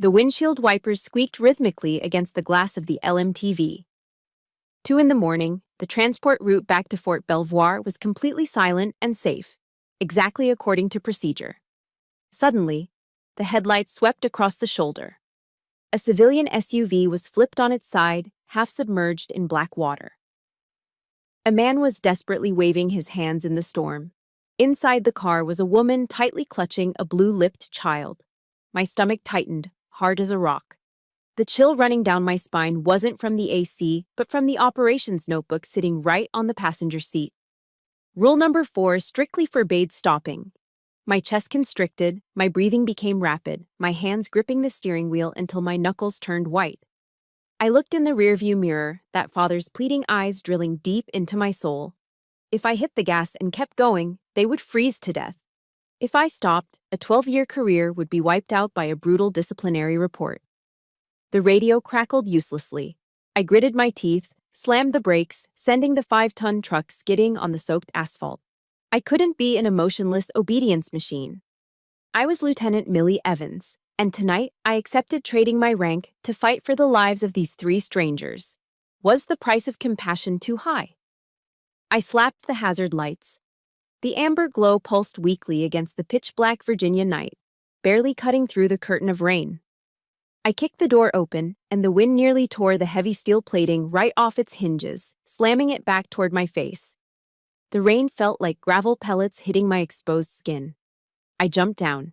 The windshield wipers squeaked rhythmically against the glass of the LMTV. 2 in the morning, the transport route back to Fort Belvoir was completely silent and safe, exactly according to procedure. Suddenly, the headlights swept across the shoulder. A civilian SUV was flipped on its side, half submerged in black water. A man was desperately waving his hands in the storm. Inside the car was a woman tightly clutching a blue-lipped child. My stomach tightened, hard as a rock. The chill running down my spine wasn't from the AC, but from the operations notebook sitting right on the passenger seat. Rule number 4 strictly forbade stopping. My chest constricted, my breathing became rapid, my hands gripping the steering wheel until my knuckles turned white. I looked in the rearview mirror, that father's pleading eyes drilling deep into my soul. If I hit the gas and kept going, they would freeze to death. If I stopped, a 12-year career would be wiped out by a brutal disciplinary report. The radio crackled uselessly. I gritted my teeth, slammed the brakes, sending the 5-ton truck skidding on the soaked asphalt. I couldn't be an emotionless obedience machine. I was Lieutenant Millie Evans, and tonight I accepted trading my rank to fight for the lives of these 3 strangers. Was the price of compassion too high? I slapped the hazard lights. The amber glow pulsed weakly against the pitch-black Virginia night, barely cutting through the curtain of rain. I kicked the door open, and the wind nearly tore the heavy steel plating right off its hinges, slamming it back toward my face. The rain felt like gravel pellets hitting my exposed skin. I jumped down.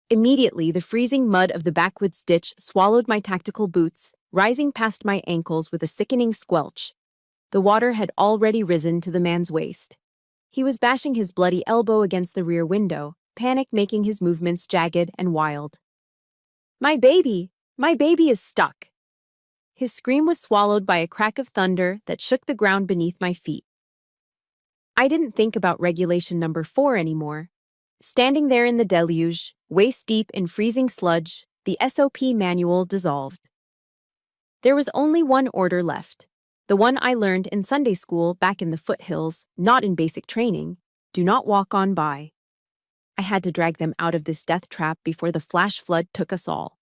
Immediately, the freezing mud of the backwoods ditch swallowed my tactical boots, rising past my ankles with a sickening squelch. The water had already risen to the man's waist. He was bashing his bloody elbow against the rear window, panic making his movements jagged and wild. My baby! My baby is stuck!" His scream was swallowed by a crack of thunder that shook the ground beneath my feet. I didn't think about regulation number 4 anymore. Standing there in the deluge, waist-deep in freezing sludge, the SOP manual dissolved. There was only one order left, the one I learned in Sunday school back in the foothills, not in basic training: do not walk on by. I had to drag them out of this death trap before the flash flood took us all.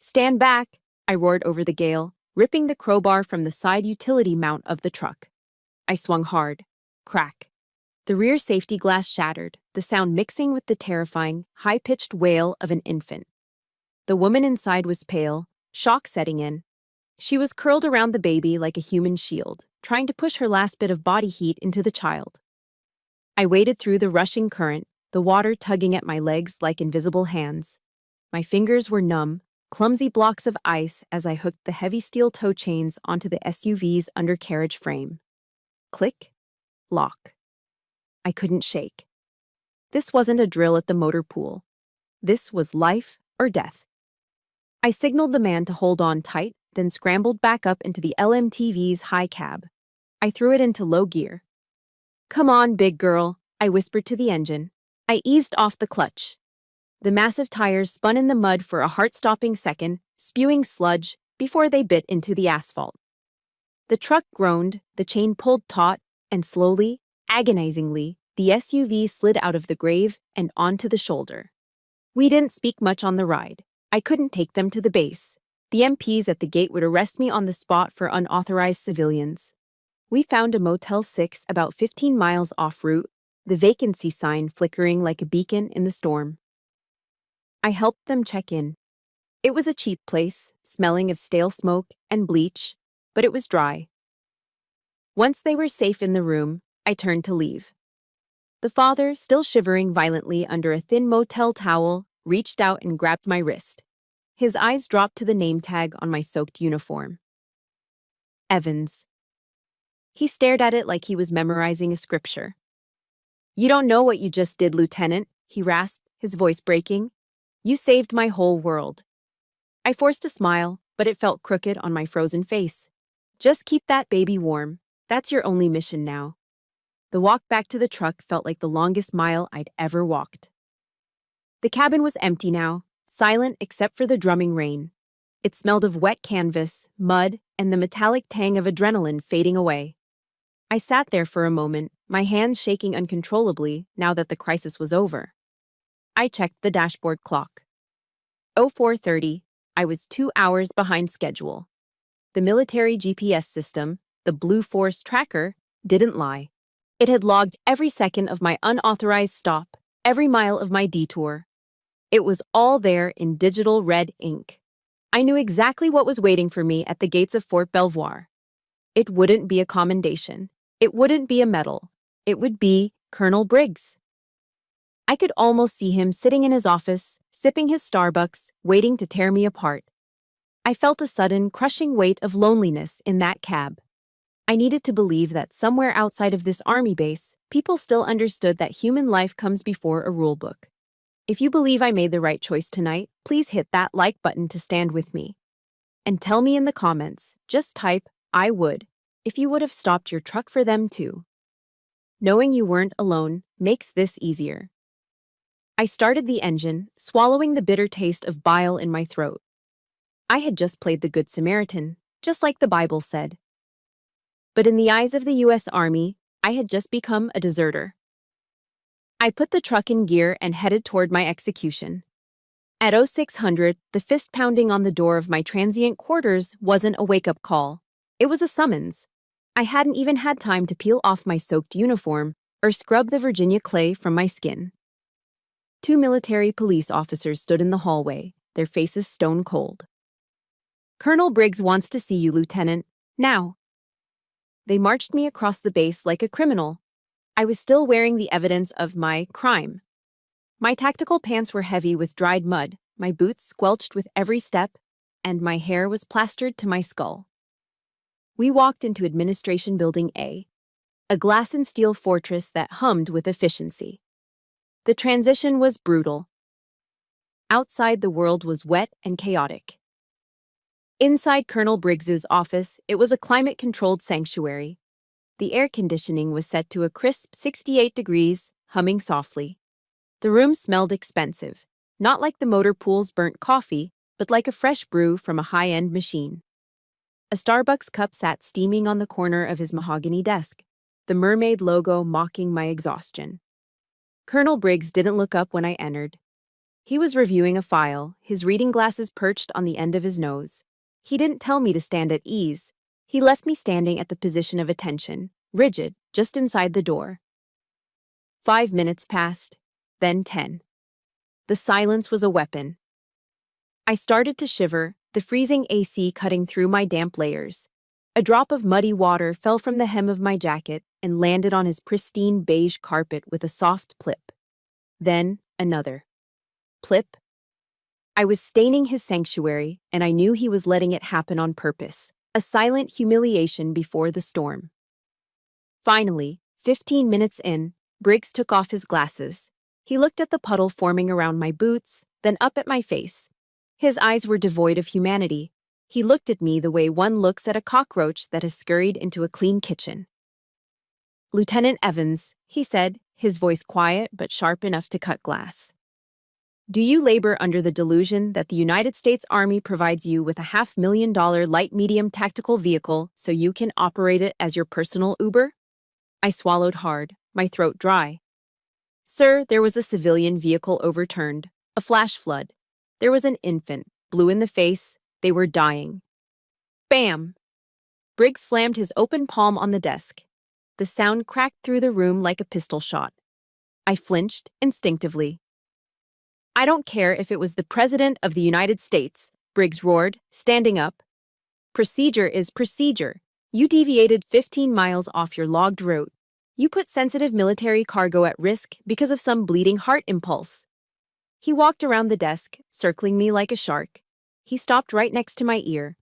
"Stand back!" I roared over the gale, ripping the crowbar from the side utility mount of the truck. I swung hard. Crack. The rear safety glass shattered, the sound mixing with the terrifying, high-pitched wail of an infant. The woman inside was pale, shock setting in. She was curled around the baby like a human shield, trying to push her last bit of body heat into the child. I waded through the rushing current, the water tugging at my legs like invisible hands. My fingers were numb, clumsy blocks of ice as I hooked the heavy steel toe chains onto the SUV's undercarriage frame. Click. Lock. I couldn't shake. This wasn't a drill at the motor pool. This was life or death. I signaled the man to hold on tight, then scrambled back up into the LMTV's high cab. I threw it into low gear. "Come on, big girl," I whispered to the engine. I eased off the clutch. The massive tires spun in the mud for a heart-stopping second, spewing sludge, before they bit into the asphalt. The truck groaned, the chain pulled taut, and slowly, agonizingly, the SUV slid out of the grave and onto the shoulder. We didn't speak much on the ride. I couldn't take them to the base. The MPs at the gate would arrest me on the spot for unauthorized civilians. We found a Motel 6 about 15 miles off route, the vacancy sign flickering like a beacon in the storm. I helped them check in. It was a cheap place, smelling of stale smoke and bleach, but it was dry. Once they were safe in the room, I turned to leave. The father, still shivering violently under a thin motel towel, reached out and grabbed my wrist. His eyes dropped to the name tag on my soaked uniform. Evans. He stared at it like he was memorizing a scripture. "You don't know what you just did, Lieutenant," he rasped, his voice breaking. "You saved my whole world." I forced a smile, but it felt crooked on my frozen face. "Just keep that baby warm. That's your only mission now." The walk back to the truck felt like the longest mile I'd ever walked. The cabin was empty now, silent except for the drumming rain. It smelled of wet canvas, mud, and the metallic tang of adrenaline fading away. I sat there for a moment, my hands shaking uncontrollably now that the crisis was over. I checked the dashboard clock. 04:30, I was 2 hours behind schedule. The military GPS system, the Blue Force tracker, didn't lie. It had logged every second of my unauthorized stop, every mile of my detour. It was all there in digital red ink. I knew exactly what was waiting for me at the gates of Fort Belvoir. It wouldn't be a commendation. It wouldn't be a medal. It would be Colonel Briggs. I could almost see him sitting in his office, sipping his Starbucks, waiting to tear me apart. I felt a sudden, crushing weight of loneliness in that cab. I needed to believe that somewhere outside of this army base, people still understood that human life comes before a rulebook. If you believe I made the right choice tonight, please hit that like button to stand with me. And tell me in the comments, just type, I would, if you would have stopped your truck for them too. Knowing you weren't alone makes this easier. I started the engine, swallowing the bitter taste of bile in my throat. I had just played the Good Samaritan, just like the Bible said. But in the eyes of the U.S. Army, I had just become a deserter. I put the truck in gear and headed toward my execution. At 0600, the fist pounding on the door of my transient quarters wasn't a wake-up call. It was a summons. I hadn't even had time to peel off my soaked uniform or scrub the Virginia clay from my skin. 2 military police officers stood in the hallway, their faces stone cold. Colonel Briggs wants to see you, Lieutenant, now. They marched me across the base like a criminal. I was still wearing the evidence of my crime. My tactical pants were heavy with dried mud, my boots squelched with every step, and my hair was plastered to my skull. We walked into Administration Building A, a glass and steel fortress that hummed with efficiency. The transition was brutal. Outside, the world was wet and chaotic. Inside Colonel Briggs's office, it was a climate-controlled sanctuary. The air conditioning was set to a crisp 68 degrees, humming softly. The room smelled expensive, not like the motor pool's burnt coffee, but like a fresh brew from a high-end machine. A Starbucks cup sat steaming on the corner of his mahogany desk, the mermaid logo mocking my exhaustion. Colonel Briggs didn't look up when I entered. He was reviewing a file, his reading glasses perched on the end of his nose. He didn't tell me to stand at ease. He left me standing at the position of attention, rigid, just inside the door. 5 minutes passed, then 10. The silence was a weapon. I started to shiver, the freezing AC cutting through my damp layers. A drop of muddy water fell from the hem of my jacket and landed on his pristine beige carpet with a soft plip. Then another. Plip. I was staining his sanctuary, and I knew he was letting it happen on purpose, a silent humiliation before the storm. Finally, 15 minutes in, Briggs took off his glasses. He looked at the puddle forming around my boots, then up at my face. His eyes were devoid of humanity. He looked at me the way one looks at a cockroach that has scurried into a clean kitchen. "Lieutenant Evans," he said, his voice quiet but sharp enough to cut glass. "Do you labor under the delusion that the United States Army provides you with a $500,000 light-medium tactical vehicle so you can operate it as your personal Uber?" I swallowed hard, my throat dry. "Sir, there was a civilian vehicle overturned, a flash flood. There was an infant, blue in the face. They were dying." Bam! Briggs slammed his open palm on the desk. The sound cracked through the room like a pistol shot. I flinched instinctively. "I don't care if it was the President of the United States," Briggs roared, standing up. "Procedure is procedure. You deviated 15 miles off your logged route. You put sensitive military cargo at risk because of some bleeding heart impulse." He walked around the desk, circling me like a shark. He stopped right next to my ear.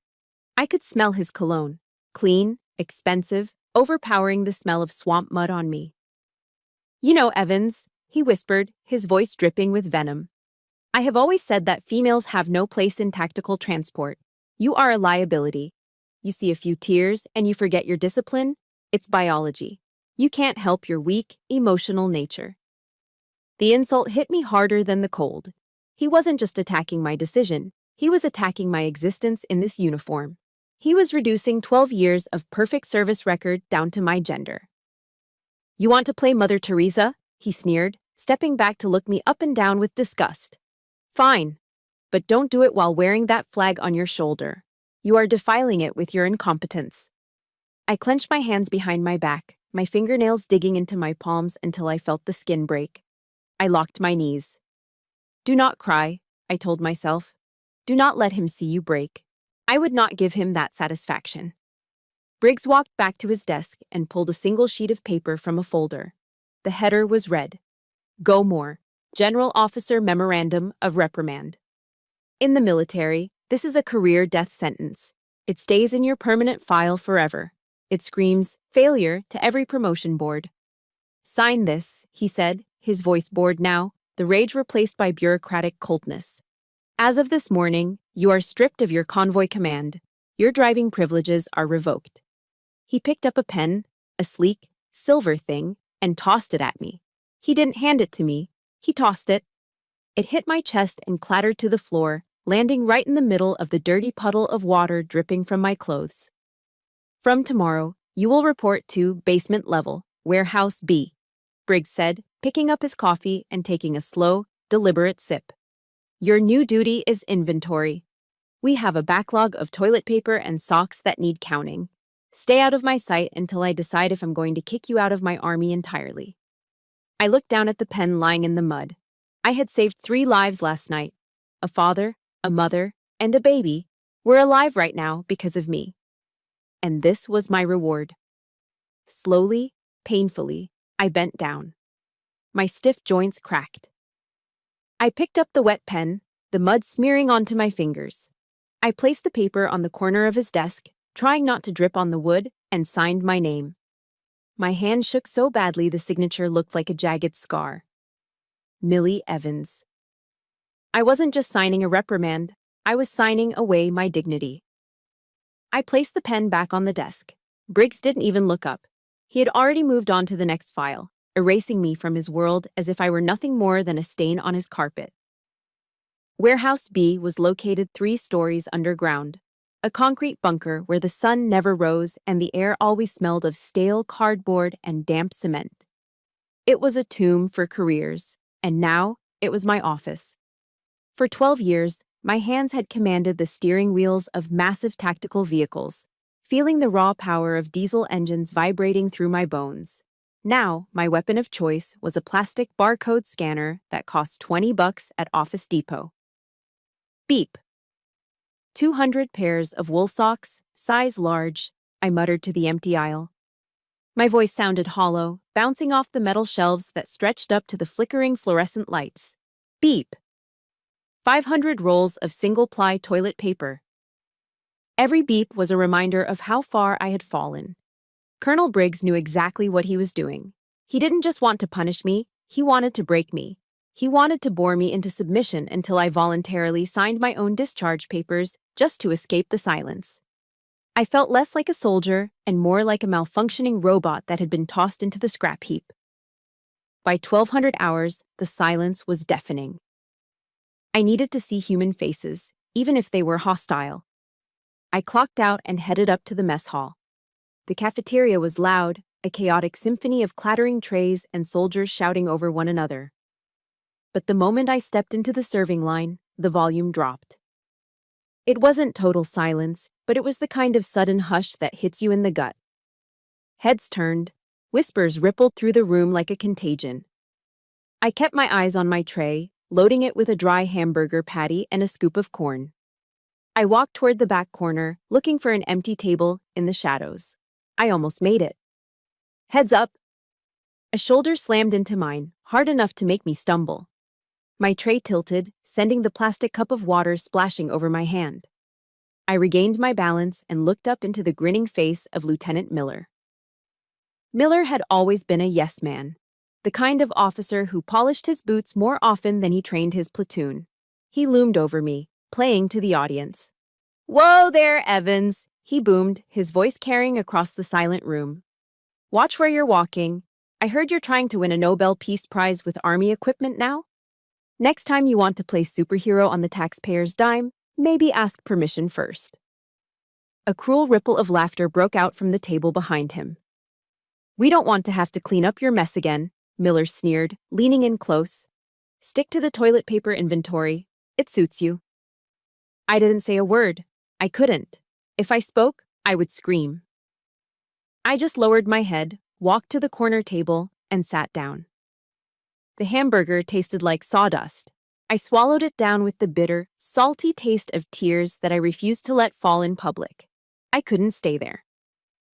I could smell his cologne, clean, expensive, overpowering the smell of swamp mud on me. "You know, Evans," he whispered, his voice dripping with venom. "I have always said that females have no place in tactical transport. You are a liability. You see a few tears and you forget your discipline. It's biology. You can't help your weak, emotional nature." The insult hit me harder than the cold. He wasn't just attacking my decision. He was attacking my existence in this uniform. He was reducing 12 years of perfect service record down to my gender. "You want to play Mother Teresa?" he sneered, stepping back to look me up and down with disgust. "Fine. But don't do it while wearing that flag on your shoulder. You are defiling it with your incompetence. I clenched my hands behind my back, my fingernails digging into my palms until I felt the skin break. I locked my knees. Do not cry, I told myself. Do not let him see you break. I would not give him that satisfaction. Briggs walked back to his desk and pulled a single sheet of paper from a folder. The header was red. Go More, General Officer Memorandum of Reprimand. In the military, this is a career death sentence. It stays in your permanent file forever. It screams failure to every promotion board. Sign this, he said, his voice bored now, the rage replaced by bureaucratic coldness. As of this morning, you are stripped of your convoy command. Your driving privileges are revoked. He picked up a pen, a sleek, silver thing, and tossed it at me. He didn't hand it to me. He tossed it. It hit my chest and clattered to the floor, landing right in the middle of the dirty puddle of water dripping from my clothes. From tomorrow, you will report to basement level, warehouse B, Briggs said, picking up his coffee and taking a slow, deliberate sip. Your new duty is inventory. We have a backlog of toilet paper and socks that need counting. Stay out of my sight until I decide if I'm going to kick you out of my army entirely. I looked down at the pen lying in the mud. I had saved 3 lives last night. A father, a mother, and a baby were alive right now because of me. And this was my reward. Slowly, painfully, I bent down. My stiff joints cracked. I picked up the wet pen, the mud smearing onto my fingers. I placed the paper on the corner of his desk, trying not to drip on the wood, and signed my name. My hand shook so badly the signature looked like a jagged scar. Millie Evans. I wasn't just signing a reprimand, I was signing away my dignity. I placed the pen back on the desk. Briggs didn't even look up. He had already moved on to the next file, erasing me from his world as if I were nothing more than a stain on his carpet. Warehouse B was located 3 stories underground, a concrete bunker where the sun never rose and the air always smelled of stale cardboard and damp cement. It was a tomb for careers, and now it was my office. For 12 years, my hands had commanded the steering wheels of massive tactical vehicles, feeling the raw power of diesel engines vibrating through my bones. Now, my weapon of choice was a plastic barcode scanner that cost $20 at Office Depot. Beep. 200 pairs of wool socks, size large, I muttered to the empty aisle. My voice sounded hollow, bouncing off the metal shelves that stretched up to the flickering fluorescent lights. Beep. 500 rolls of single-ply toilet paper. Every beep was a reminder of how far I had fallen. Colonel Briggs knew exactly what he was doing. He didn't just want to punish me, he wanted to break me. He wanted to bore me into submission until I voluntarily signed my own discharge papers just to escape the silence. I felt less like a soldier and more like a malfunctioning robot that had been tossed into the scrap heap. By 1200 hours, the silence was deafening. I needed to see human faces, even if they were hostile. I clocked out and headed up to the mess hall. The cafeteria was loud, a chaotic symphony of clattering trays and soldiers shouting over one another. But the moment I stepped into the serving line, the volume dropped. It wasn't total silence, but it was the kind of sudden hush that hits you in the gut. Heads turned, whispers rippled through the room like a contagion. I kept my eyes on my tray, loading it with a dry hamburger patty and a scoop of corn. I walked toward the back corner, looking for an empty table in the shadows. I almost made it. Heads up! A shoulder slammed into mine, hard enough to make me stumble. My tray tilted, sending the plastic cup of water splashing over my hand. I regained my balance and looked up into the grinning face of Lieutenant Miller. Miller had always been a yes man, the kind of officer who polished his boots more often than he trained his platoon. He loomed over me, playing to the audience. "Whoa there, Evans," he boomed, his voice carrying across the silent room. "Watch where you're walking. I heard you're trying to win a Nobel Peace Prize with Army equipment now. Next time you want to play superhero on the taxpayer's dime, maybe ask permission first." A cruel ripple of laughter broke out from the table behind him. "We don't want to have to clean up your mess again," Miller sneered, leaning in close. "Stick to the toilet paper inventory. It suits you." I didn't say a word. I couldn't. If I spoke, I would scream. I just lowered my head, walked to the corner table, and sat down. The hamburger tasted like sawdust. I swallowed it down with the bitter, salty taste of tears that I refused to let fall in public. I couldn't stay there.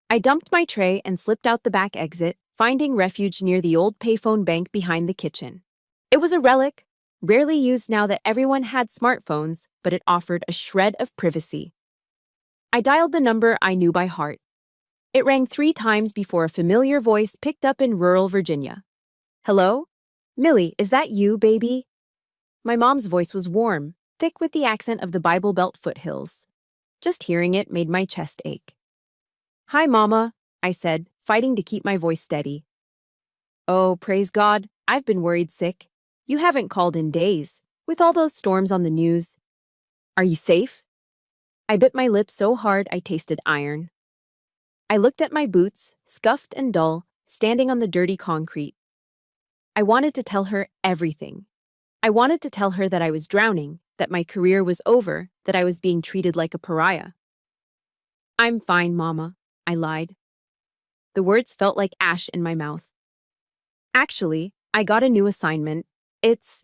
I dumped my tray and slipped out the back exit, finding refuge near the old payphone bank behind the kitchen. It was a relic, rarely used now that everyone had smartphones, but it offered a shred of privacy. I dialed the number I knew by heart. It rang 3 times before a familiar voice picked up in rural Virginia. Hello? Millie, is that you, baby? My mom's voice was warm, thick with the accent of the Bible Belt foothills. Just hearing it made my chest ache. Hi, Mama, I said, fighting to keep my voice steady. Oh, praise God, I've been worried sick. You haven't called in days, with all those storms on the news. Are you safe? I bit my lip so hard I tasted iron. I looked at my boots, scuffed and dull, standing on the dirty concrete. I wanted to tell her everything. I wanted to tell her that I was drowning, that my career was over, that I was being treated like a pariah. I'm fine, Mama, I lied. The words felt like ash in my mouth. Actually, I got a new assignment. It's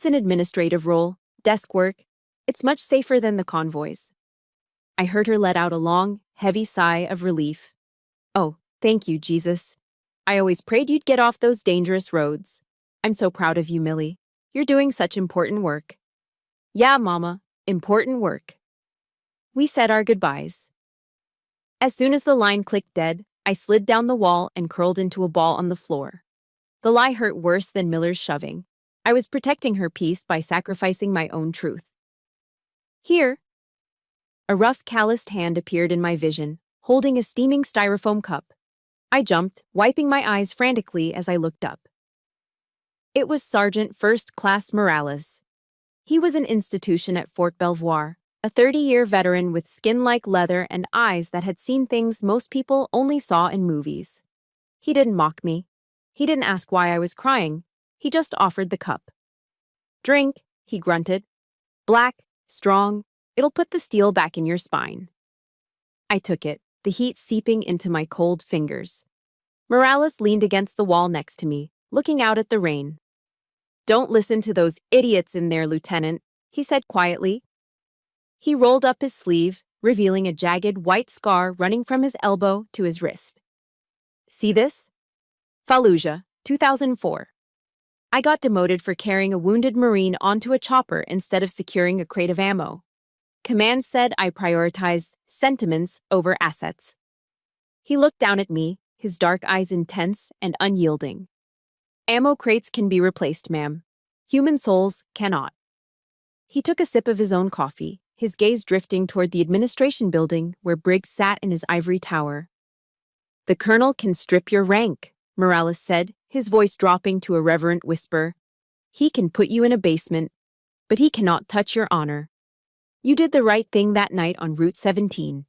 an administrative role, desk work. It's much safer than the convoys. I heard her let out a long, heavy sigh of relief. Oh, thank you, Jesus. I always prayed you'd get off those dangerous roads. I'm so proud of you, Millie. You're doing such important work. Yeah, Mama, important work. We said our goodbyes. As soon as the line clicked dead, I slid down the wall and curled into a ball on the floor. The lie hurt worse than Miller's shoving. I was protecting her peace by sacrificing my own truth. Here. A rough, calloused hand appeared in my vision, holding a steaming styrofoam cup. I jumped, wiping my eyes frantically as I looked up. It was Sergeant First Class Morales. He was an institution at Fort Belvoir, a 30-year veteran with skin like leather and eyes that had seen things most people only saw in movies. He didn't mock me. He didn't ask why I was crying. He just offered the cup. Drink, he grunted. Black, strong, it'll put the steel back in your spine. I took it, the heat seeping into my cold fingers. Morales leaned against the wall next to me, looking out at the rain. Don't listen to those idiots in there, Lieutenant, he said quietly. He rolled up his sleeve, revealing a jagged white scar running from his elbow to his wrist. See this? Fallujah, 2004. I got demoted for carrying a wounded Marine onto a chopper instead of securing a crate of ammo. Command said I prioritized sentiments over assets. He looked down at me, his dark eyes intense and unyielding. Ammo crates can be replaced, ma'am. Human souls cannot. He took a sip of his own coffee, his gaze drifting toward the administration building where Briggs sat in his ivory tower. The colonel can strip your rank, Morales said, his voice dropping to a reverent whisper. He can put you in a basement, but he cannot touch your honor. You did the right thing that night on Route 17.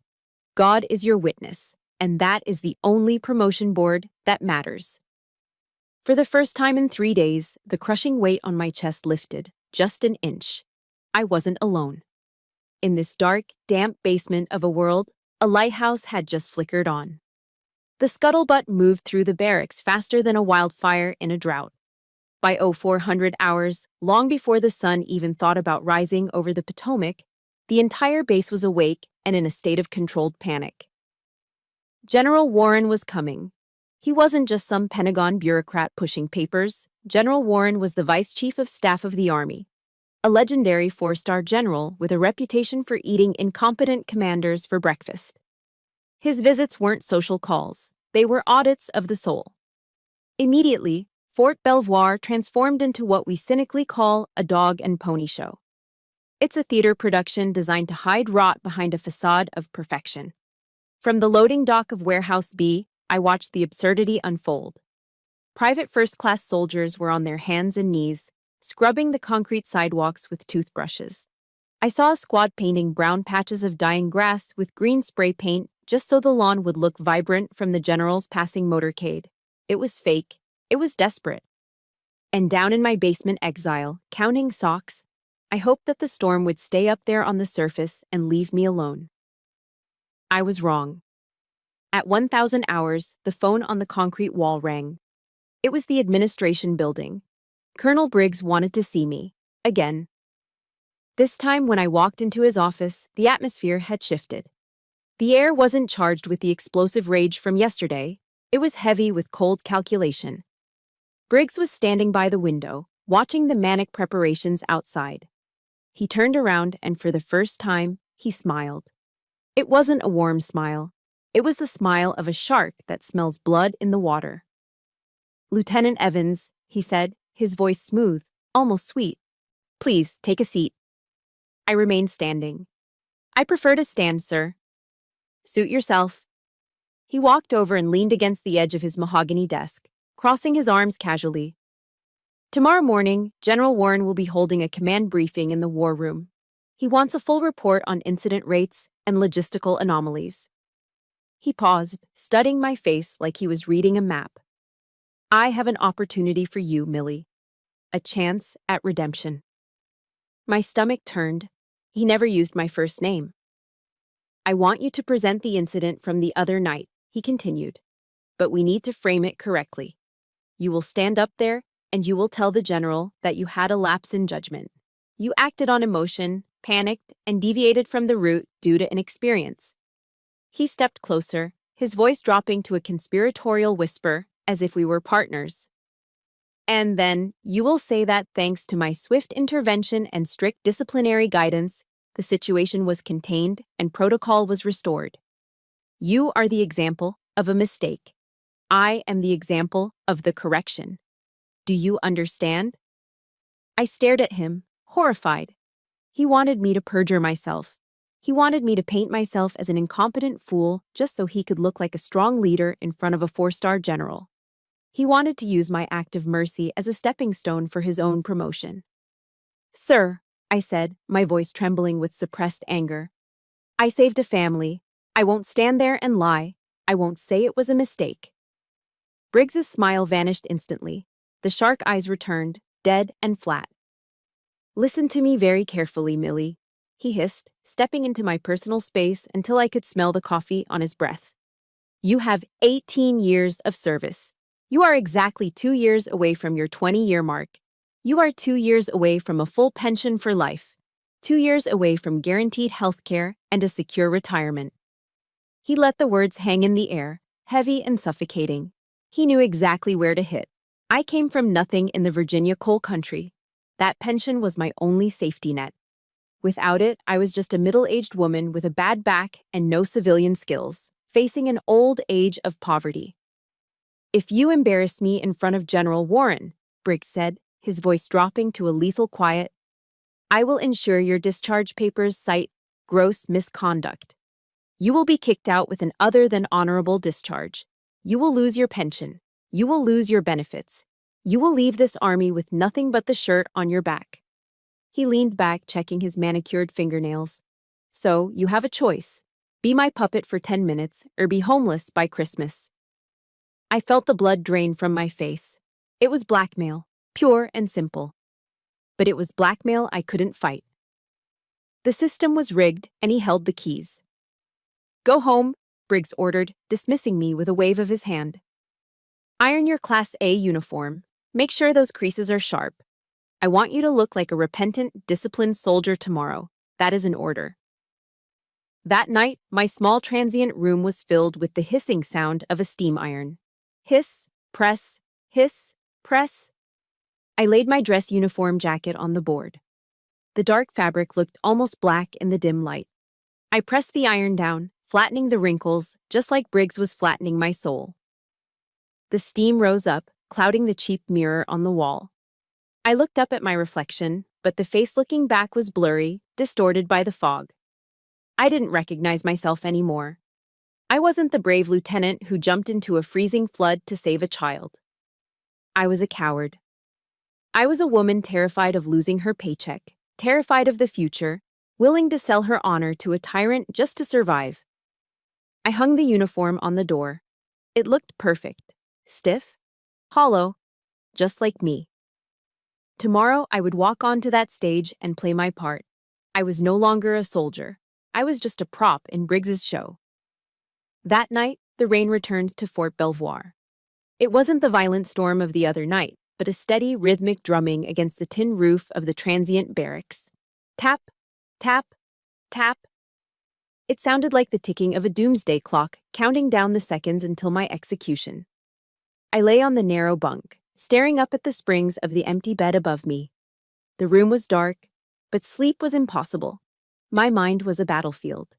God is your witness, and that is the only promotion board that matters. For the first time in 3 days, the crushing weight on my chest lifted, just an inch. I wasn't alone. In this dark, damp basement of a world, a lighthouse had just flickered on. The scuttlebutt moved through the barracks faster than a wildfire in a drought. By 0400 hours, long before the sun even thought about rising over the Potomac, the entire base was awake and in a state of controlled panic. General Warren was coming. He wasn't just some Pentagon bureaucrat pushing papers. General Warren was the Vice Chief of Staff of the Army, a legendary 4-star general with a reputation for eating incompetent commanders for breakfast. His visits weren't social calls. They were audits of the soul. Immediately, Fort Belvoir transformed into what we cynically call a dog and pony show. It's a theater production designed to hide rot behind a facade of perfection. From the loading dock of Warehouse B, I watched the absurdity unfold. Private first-class soldiers were on their hands and knees, scrubbing the concrete sidewalks with toothbrushes. I saw a squad painting brown patches of dying grass with green spray paint just so the lawn would look vibrant from the general's passing motorcade. It was fake. It was desperate. And down in my basement exile, counting socks, I hoped that the storm would stay up there on the surface and leave me alone. I was wrong. At 1,000 hours, the phone on the concrete wall rang. It was the administration building. Colonel Briggs wanted to see me. Again. This time, when I walked into his office, the atmosphere had shifted. The air wasn't charged with the explosive rage from yesterday. It was heavy with cold calculation. Briggs was standing by the window, watching the manic preparations outside. He turned around and for the first time, he smiled. It wasn't a warm smile. It was the smile of a shark that smells blood in the water. "Lieutenant Evans," he said, his voice smooth, almost sweet. "Please, take a seat." I remained standing. "I prefer to stand, sir." "Suit yourself." He walked over and leaned against the edge of his mahogany desk, crossing his arms casually. "Tomorrow morning, General Warren will be holding a command briefing in the war room. He wants a full report on incident rates and logistical anomalies." He paused, studying my face like he was reading a map. "I have an opportunity for you, Millie. A chance at redemption." My stomach turned. He never used my first name. "I want you to present the incident from the other night," he continued. "But we need to frame it correctly. You will stand up there and you will tell the general that you had a lapse in judgment. You acted on emotion, panicked, and deviated from the route due to inexperience." He stepped closer, his voice dropping to a conspiratorial whisper, as if we were partners. "And then, you will say that thanks to my swift intervention and strict disciplinary guidance, the situation was contained and protocol was restored. You are the example of a mistake. I am the example of the correction. Do you understand?" I stared at him, horrified. He wanted me to perjure myself. He wanted me to paint myself as an incompetent fool just so he could look like a strong leader in front of a 4-star general. He wanted to use my act of mercy as a stepping stone for his own promotion. "Sir," I said, my voice trembling with suppressed anger, "I saved a family. I won't stand there and lie. I won't say it was a mistake." Briggs's smile vanished instantly. The shark eyes returned, dead and flat. "Listen to me very carefully, Millie," he hissed, stepping into my personal space until I could smell the coffee on his breath. "You have 18 years of service. You are exactly 2 years away from your 20-year mark. You are 2 years away from a full pension for life. 2 years away from guaranteed health care and a secure retirement." He let the words hang in the air, heavy and suffocating. He knew exactly where to hit. I came from nothing in the Virginia coal country. That pension was my only safety net. Without it, I was just a middle-aged woman with a bad back and no civilian skills, facing an old age of poverty. "If you embarrass me in front of General Warren," Briggs said, his voice dropping to a lethal quiet, "I will ensure your discharge papers cite gross misconduct. You will be kicked out with an other than honorable discharge. You will lose your pension. You will lose your benefits. You will leave this army with nothing but the shirt on your back." He leaned back, checking his manicured fingernails. "So, you have a choice. Be my puppet for 10 minutes, or be homeless by Christmas." I felt the blood drain from my face. It was blackmail, pure and simple. But it was blackmail I couldn't fight. The system was rigged, and he held the keys. "Go home," Briggs ordered, dismissing me with a wave of his hand. "Iron your Class A uniform. Make sure those creases are sharp. I want you to look like a repentant, disciplined soldier tomorrow. That is an order." That night, my small transient room was filled with the hissing sound of a steam iron. Hiss, press, hiss, press. I laid my dress uniform jacket on the board. The dark fabric looked almost black in the dim light. I pressed the iron down, flattening the wrinkles, just like Briggs was flattening my soul. The steam rose up, clouding the cheap mirror on the wall. I looked up at my reflection, but the face looking back was blurry, distorted by the fog. I didn't recognize myself anymore. I wasn't the brave lieutenant who jumped into a freezing flood to save a child. I was a coward. I was a woman terrified of losing her paycheck, terrified of the future, willing to sell her honor to a tyrant just to survive. I hung the uniform on the door. It looked perfect, stiff, hollow, just like me. Tomorrow, I would walk onto that stage and play my part. I was no longer a soldier. I was just a prop in Briggs's show. That night, the rain returned to Fort Belvoir. It wasn't the violent storm of the other night, but a steady, rhythmic drumming against the tin roof of the transient barracks. Tap, tap, tap. It sounded like the ticking of a doomsday clock, counting down the seconds until my execution. I lay on the narrow bunk, staring up at the springs of the empty bed above me. The room was dark, but sleep was impossible. My mind was a battlefield.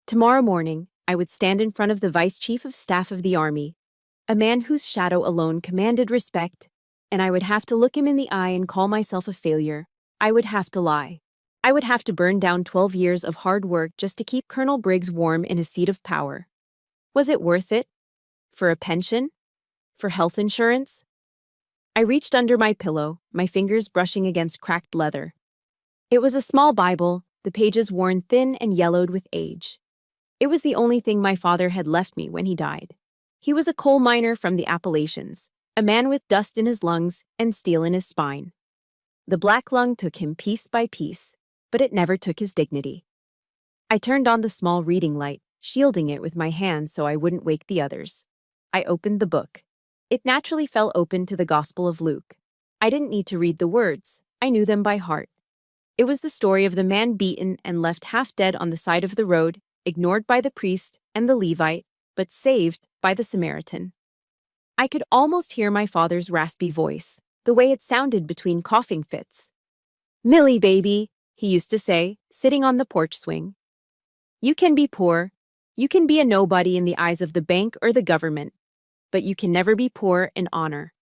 Tomorrow morning, I would stand in front of the Vice Chief of Staff of the Army, a man whose shadow alone commanded respect, and I would have to look him in the eye and call myself a failure. I would have to lie. I would have to burn down 12 years of hard work just to keep Colonel Briggs warm in his seat of power. Was it worth it? For a pension? For health insurance? I reached under my pillow, my fingers brushing against cracked leather. It was a small Bible, the pages worn thin and yellowed with age. It was the only thing my father had left me when he died. He was a coal miner from the Appalachians, a man with dust in his lungs and steel in his spine. The black lung took him piece by piece, but it never took his dignity. I turned on the small reading light, shielding it with my hand so I wouldn't wake the others. I opened the book. It naturally fell open to the Gospel of Luke. I didn't need to read the words. I knew them by heart. It was the story of the man beaten and left half dead on the side of the road, ignored by the priest and the Levite, but saved by the Samaritan. I could almost hear my father's raspy voice, the way it sounded between coughing fits. "Millie, baby," he used to say, sitting on the porch swing. "You can be poor. You can be a nobody in the eyes of the bank or the government, but you can never be poor in honor.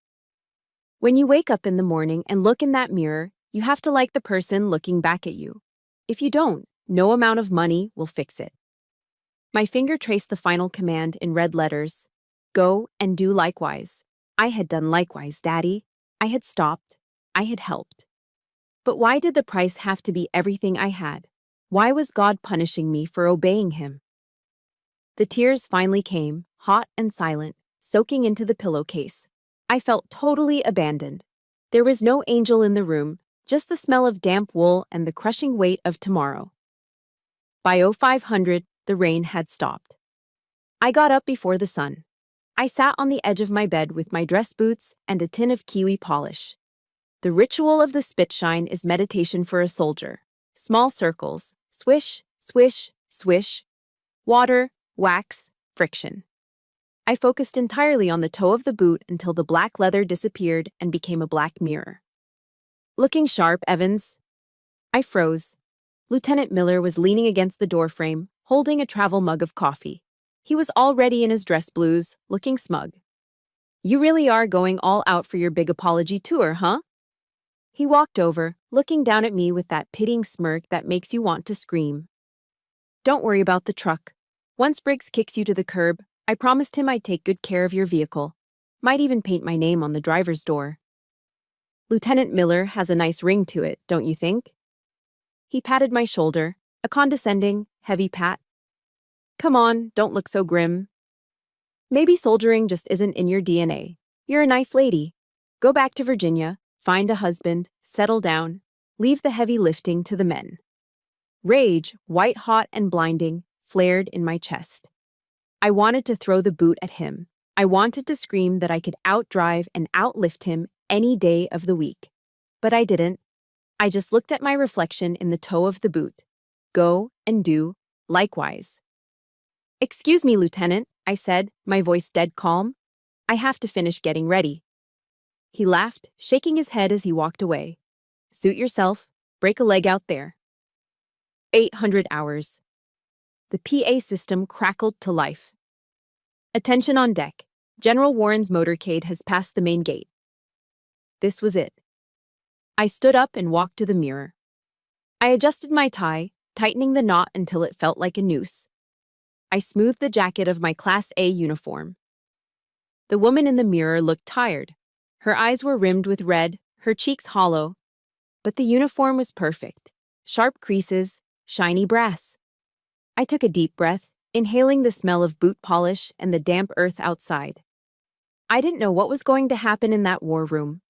When you wake up in the morning and look in that mirror, you have to like the person looking back at you. If you don't, no amount of money will fix it." My finger traced the final command in red letters. Go and do likewise. I had done likewise, Daddy. I had stopped. I had helped. But why did the price have to be everything I had? Why was God punishing me for obeying him? The tears finally came, hot and silent, soaking into the pillowcase. I felt totally abandoned. There was no angel in the room, just the smell of damp wool and the crushing weight of tomorrow. By 0500, the rain had stopped. I got up before the sun. I sat on the edge of my bed with my dress boots and a tin of kiwi polish. The ritual of the spitshine is meditation for a soldier. Small circles, swish, swish, swish. Water, wax, friction. I focused entirely on the toe of the boot until the black leather disappeared and became a black mirror. "Looking sharp, Evans." I froze. Lieutenant Miller was leaning against the doorframe, holding a travel mug of coffee. He was already in his dress blues, looking smug. "You really are going all out for your big apology tour, huh?" He walked over, looking down at me with that pitying smirk that makes you want to scream. "Don't worry about the truck. Once Briggs kicks you to the curb, I promised him I'd take good care of your vehicle. Might even paint my name on the driver's door. Lieutenant Miller has a nice ring to it, don't you think?" He patted my shoulder, a condescending, heavy pat. "Come on, don't look so grim. Maybe soldiering just isn't in your DNA. You're a nice lady. Go back to Virginia, find a husband, settle down, leave the heavy lifting to the men." Rage, white-hot and blinding, flared in my chest. I wanted to throw the boot at him. I wanted to scream that I could outdrive and outlift him any day of the week. But I didn't. I just looked at my reflection in the toe of the boot. Go and do likewise. "Excuse me, Lieutenant," I said, my voice dead calm. "I have to finish getting ready." He laughed, shaking his head as he walked away. "Suit yourself. Break a leg out there." 800 hours. The PA system crackled to life. "Attention on deck. General Warren's motorcade has passed the main gate." This was it. I stood up and walked to the mirror. I adjusted my tie, tightening the knot until it felt like a noose. I smoothed the jacket of my Class A uniform. The woman in the mirror looked tired. Her eyes were rimmed with red, her cheeks hollow. But the uniform was perfect. Sharp creases, shiny brass. I took a deep breath, inhaling the smell of boot polish and the damp earth outside. I didn't know what was going to happen in that war room.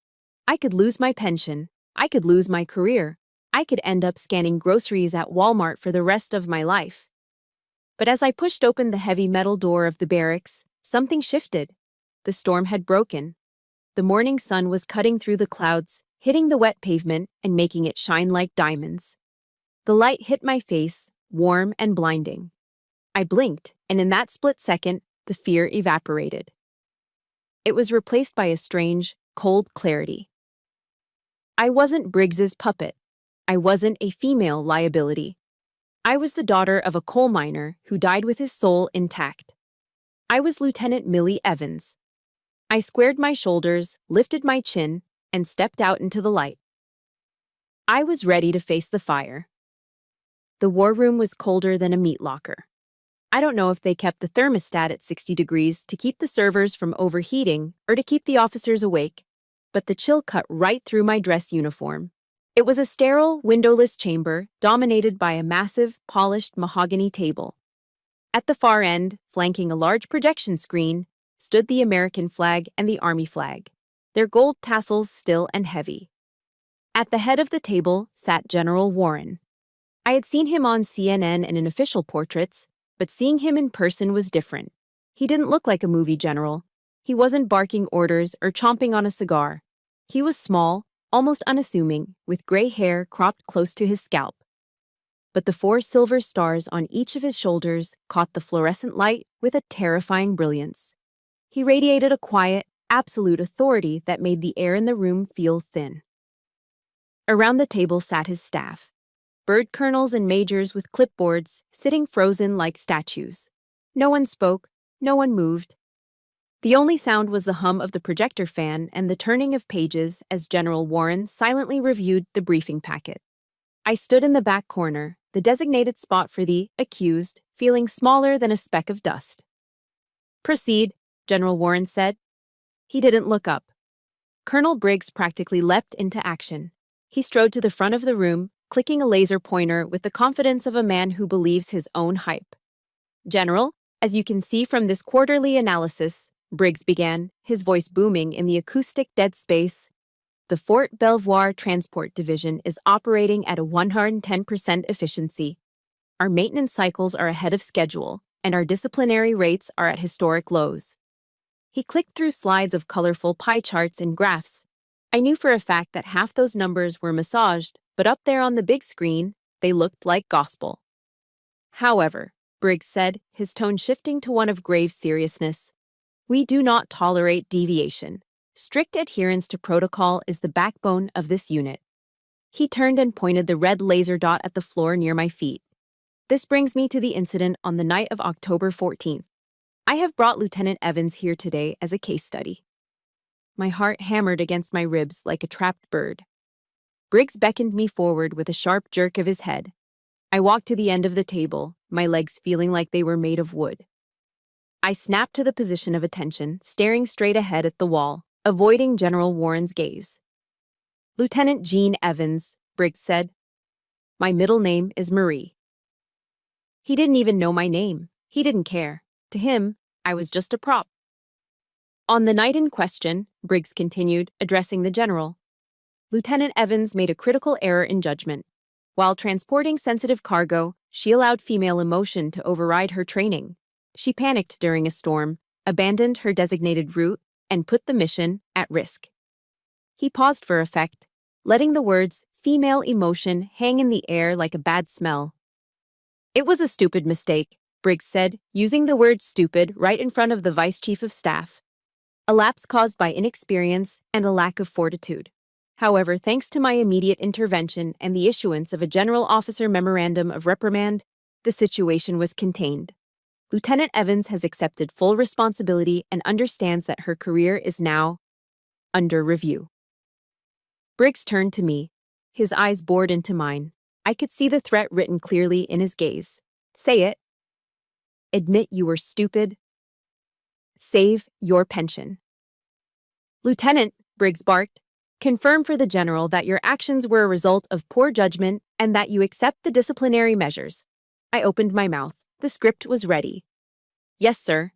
I could lose my pension. I could lose my career. I could end up scanning groceries at Walmart for the rest of my life. But as I pushed open the heavy metal door of the barracks, something shifted. The storm had broken. The morning sun was cutting through the clouds, hitting the wet pavement and making it shine like diamonds. The light hit my face, warm and blinding. I blinked, and in that split second, the fear evaporated. It was replaced by a strange, cold clarity. I wasn't Briggs's puppet. I wasn't a female liability. I was the daughter of a coal miner who died with his soul intact. I was Lieutenant Millie Evans. I squared my shoulders, lifted my chin, and stepped out into the light. I was ready to face the fire. The war room was colder than a meat locker. I don't know if they kept the thermostat at 60 degrees to keep the servers from overheating or to keep the officers awake, but the chill cut right through my dress uniform. It was a sterile, windowless chamber dominated by a massive, polished mahogany table. At the far end, flanking a large projection screen, stood the American flag and the Army flag, their gold tassels still and heavy. At the head of the table sat General Warren. I had seen him on CNN and in official portraits, but seeing him in person was different. He didn't look like a movie general. He wasn't barking orders or chomping on a cigar. He was small, almost unassuming, with gray hair cropped close to his scalp. But the 4 silver stars on each of his shoulders caught the fluorescent light with a terrifying brilliance. He radiated a quiet, absolute authority that made the air in the room feel thin. Around the table sat his staff. Bird colonels and majors with clipboards, sitting frozen like statues. No one spoke, no one moved. The only sound was the hum of the projector fan and the turning of pages as General Warren silently reviewed the briefing packet. I stood in the back corner, the designated spot for the accused, feeling smaller than a speck of dust. "Proceed," General Warren said. He didn't look up. Colonel Briggs practically leapt into action. He strode to the front of the room, clicking a laser pointer with the confidence of a man who believes his own hype. "General, as you can see from this quarterly analysis," Briggs began, his voice booming in the acoustic dead space, "the Fort Belvoir Transport Division is operating at a 110% efficiency. Our maintenance cycles are ahead of schedule, and our disciplinary rates are at historic lows." He clicked through slides of colorful pie charts and graphs. I knew for a fact that half those numbers were massaged, but up there on the big screen, they looked like gospel. "However," Briggs said, his tone shifting to one of grave seriousness, "we do not tolerate deviation. Strict adherence to protocol is the backbone of this unit." He turned and pointed the red laser dot at the floor near my feet. "This brings me to the incident on the night of October 14th. I have brought Lieutenant Evans here today as a case study." My heart hammered against my ribs like a trapped bird. Briggs beckoned me forward with a sharp jerk of his head. I walked to the end of the table, my legs feeling like they were made of wood. I snapped to the position of attention, staring straight ahead at the wall, avoiding General Warren's gaze. "Lieutenant Jean Evans," Briggs said. "My middle name is Marie." He didn't even know my name. He didn't care. To him, I was just a prop. "On the night in question," Briggs continued, addressing the general, "Lieutenant Evans made a critical error in judgment. While transporting sensitive cargo, she allowed female emotion to override her training. She panicked during a storm, abandoned her designated route, and put the mission at risk." He paused for effect, letting the words "female emotion" hang in the air like a bad smell. "It was a stupid mistake," Briggs said, using the word stupid right in front of the Vice Chief of Staff. "A lapse caused by inexperience and a lack of fortitude. However, thanks to my immediate intervention and the issuance of a General Officer Memorandum of Reprimand, the situation was contained. Lieutenant Evans has accepted full responsibility and understands that her career is now under review." Briggs turned to me. His eyes bored into mine. I could see the threat written clearly in his gaze. "Say it. Admit you were stupid. Save your pension." "Lieutenant," Briggs barked, "confirm for the general that your actions were a result of poor judgment and that you accept the disciplinary measures." I opened my mouth. The script was ready. "Yes, sir.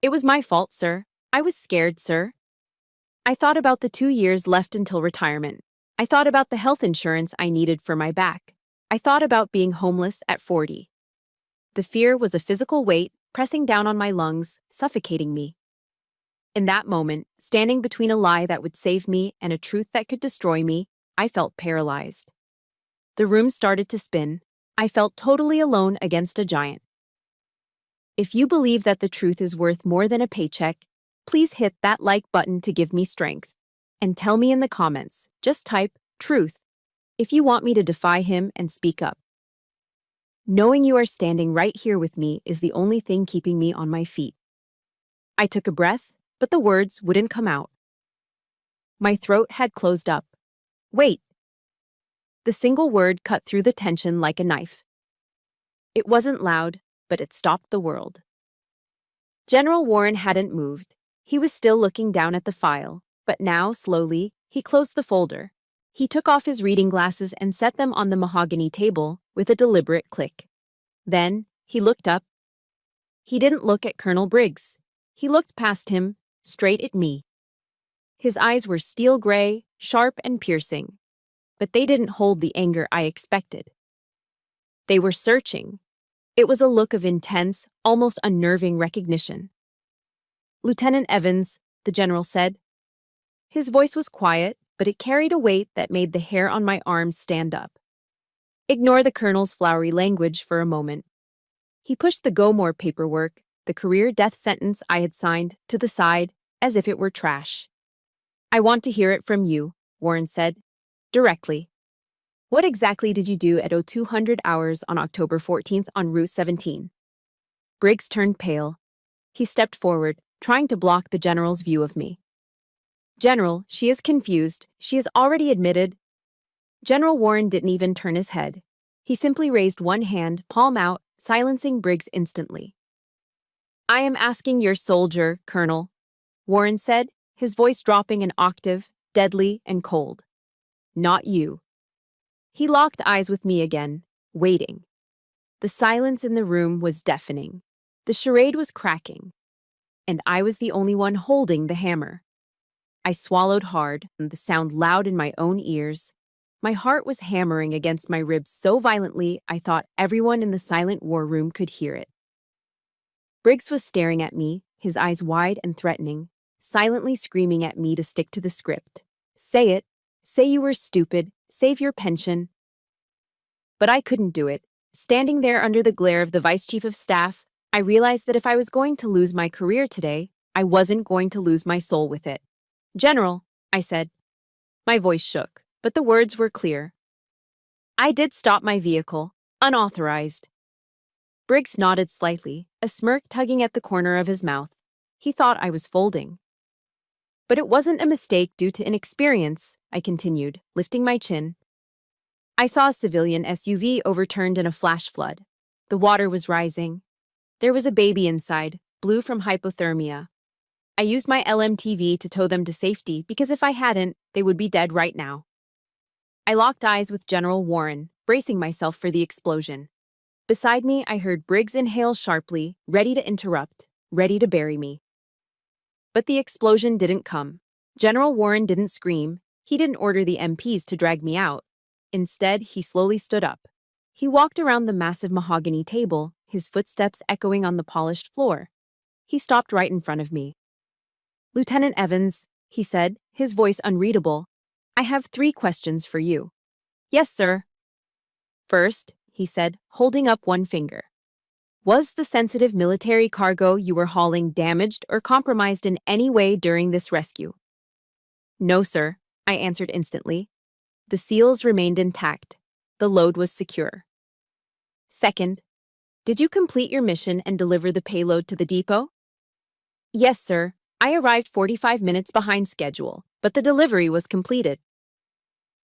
It was my fault, sir. I was scared, sir." I thought about the 2 years left until retirement. I thought about the health insurance I needed for my back. I thought about being homeless at 40. The fear was a physical weight pressing down on my lungs, suffocating me. In that moment, standing between a lie that would save me and a truth that could destroy me, I felt paralyzed. The room started to spin. I felt totally alone against a giant. If you believe that the truth is worth more than a paycheck, please hit that like button to give me strength. And tell me in the comments, just type truth if you want me to defy him and speak up. Knowing you are standing right here with me is the only thing keeping me on my feet. I took a breath, but the words wouldn't come out. My throat had closed up. Wait. The single word cut through the tension like a knife. It wasn't loud, but it stopped the world. General Warren hadn't moved. He was still looking down at the file, but now, slowly, he closed the folder. He took off his reading glasses and set them on the mahogany table with a deliberate click. Then, he looked up. He didn't look at Colonel Briggs. He looked past him, straight at me. His eyes were steel gray, sharp and piercing, but they didn't hold the anger I expected. They were searching. It was a look of intense, almost unnerving recognition. "Lieutenant Evans," the general said. His voice was quiet, but it carried a weight that made the hair on my arms stand up. Ignore the colonel's flowery language for a moment. He pushed the Go More paperwork, the career death sentence I had signed, to the side, as if it were trash. "I want to hear it from you," Warren said, directly. "What exactly did you do at 0200 hours on October 14th on Route 17? Briggs turned pale. He stepped forward, trying to block the general's view of me. "General, she is confused. She has already admitted." General Warren didn't even turn his head. He simply raised one hand, palm out, silencing Briggs instantly. "I am asking your soldier, Colonel," Warren said, his voice dropping an octave, deadly and cold. "Not you." He locked eyes with me again, waiting. The silence in the room was deafening. The charade was cracking. And I was the only one holding the hammer. I swallowed hard, the sound loud in my own ears. My heart was hammering against my ribs so violently I thought everyone in the silent war room could hear it. Briggs was staring at me, his eyes wide and threatening, silently screaming at me to stick to the script. Say it. Say you were stupid. Save your pension. But I couldn't do it. Standing there under the glare of the Vice Chief of Staff, I realized that if I was going to lose my career today, I wasn't going to lose my soul with it. "General," I said. My voice shook, but the words were clear. "I did stop my vehicle, unauthorized." Briggs nodded slightly, a smirk tugging at the corner of his mouth. He thought I was folding. "But it wasn't a mistake due to inexperience," I continued, lifting my chin. "I saw a civilian SUV overturned in a flash flood. The water was rising. There was a baby inside, blue from hypothermia. I used my LMTV to tow them to safety because if I hadn't, they would be dead right now." I locked eyes with General Warren, bracing myself for the explosion. Beside me, I heard Briggs inhale sharply, ready to interrupt, ready to bury me. But the explosion didn't come. General Warren didn't scream. He didn't order the MPs to drag me out. Instead, he slowly stood up. He walked around the massive mahogany table, his footsteps echoing on the polished floor. He stopped right in front of me. "Lieutenant Evans," he said, his voice unreadable, "I have 3 questions for you." "Yes, sir." "First," he said, holding up one finger. "Was the sensitive military cargo you were hauling damaged or compromised in any way during this rescue?" "No, sir," I answered instantly. The seals remained intact. The load was secure. "Second, did you complete your mission and deliver the payload to the depot?" "Yes, sir. I arrived 45 minutes behind schedule, but the delivery was completed."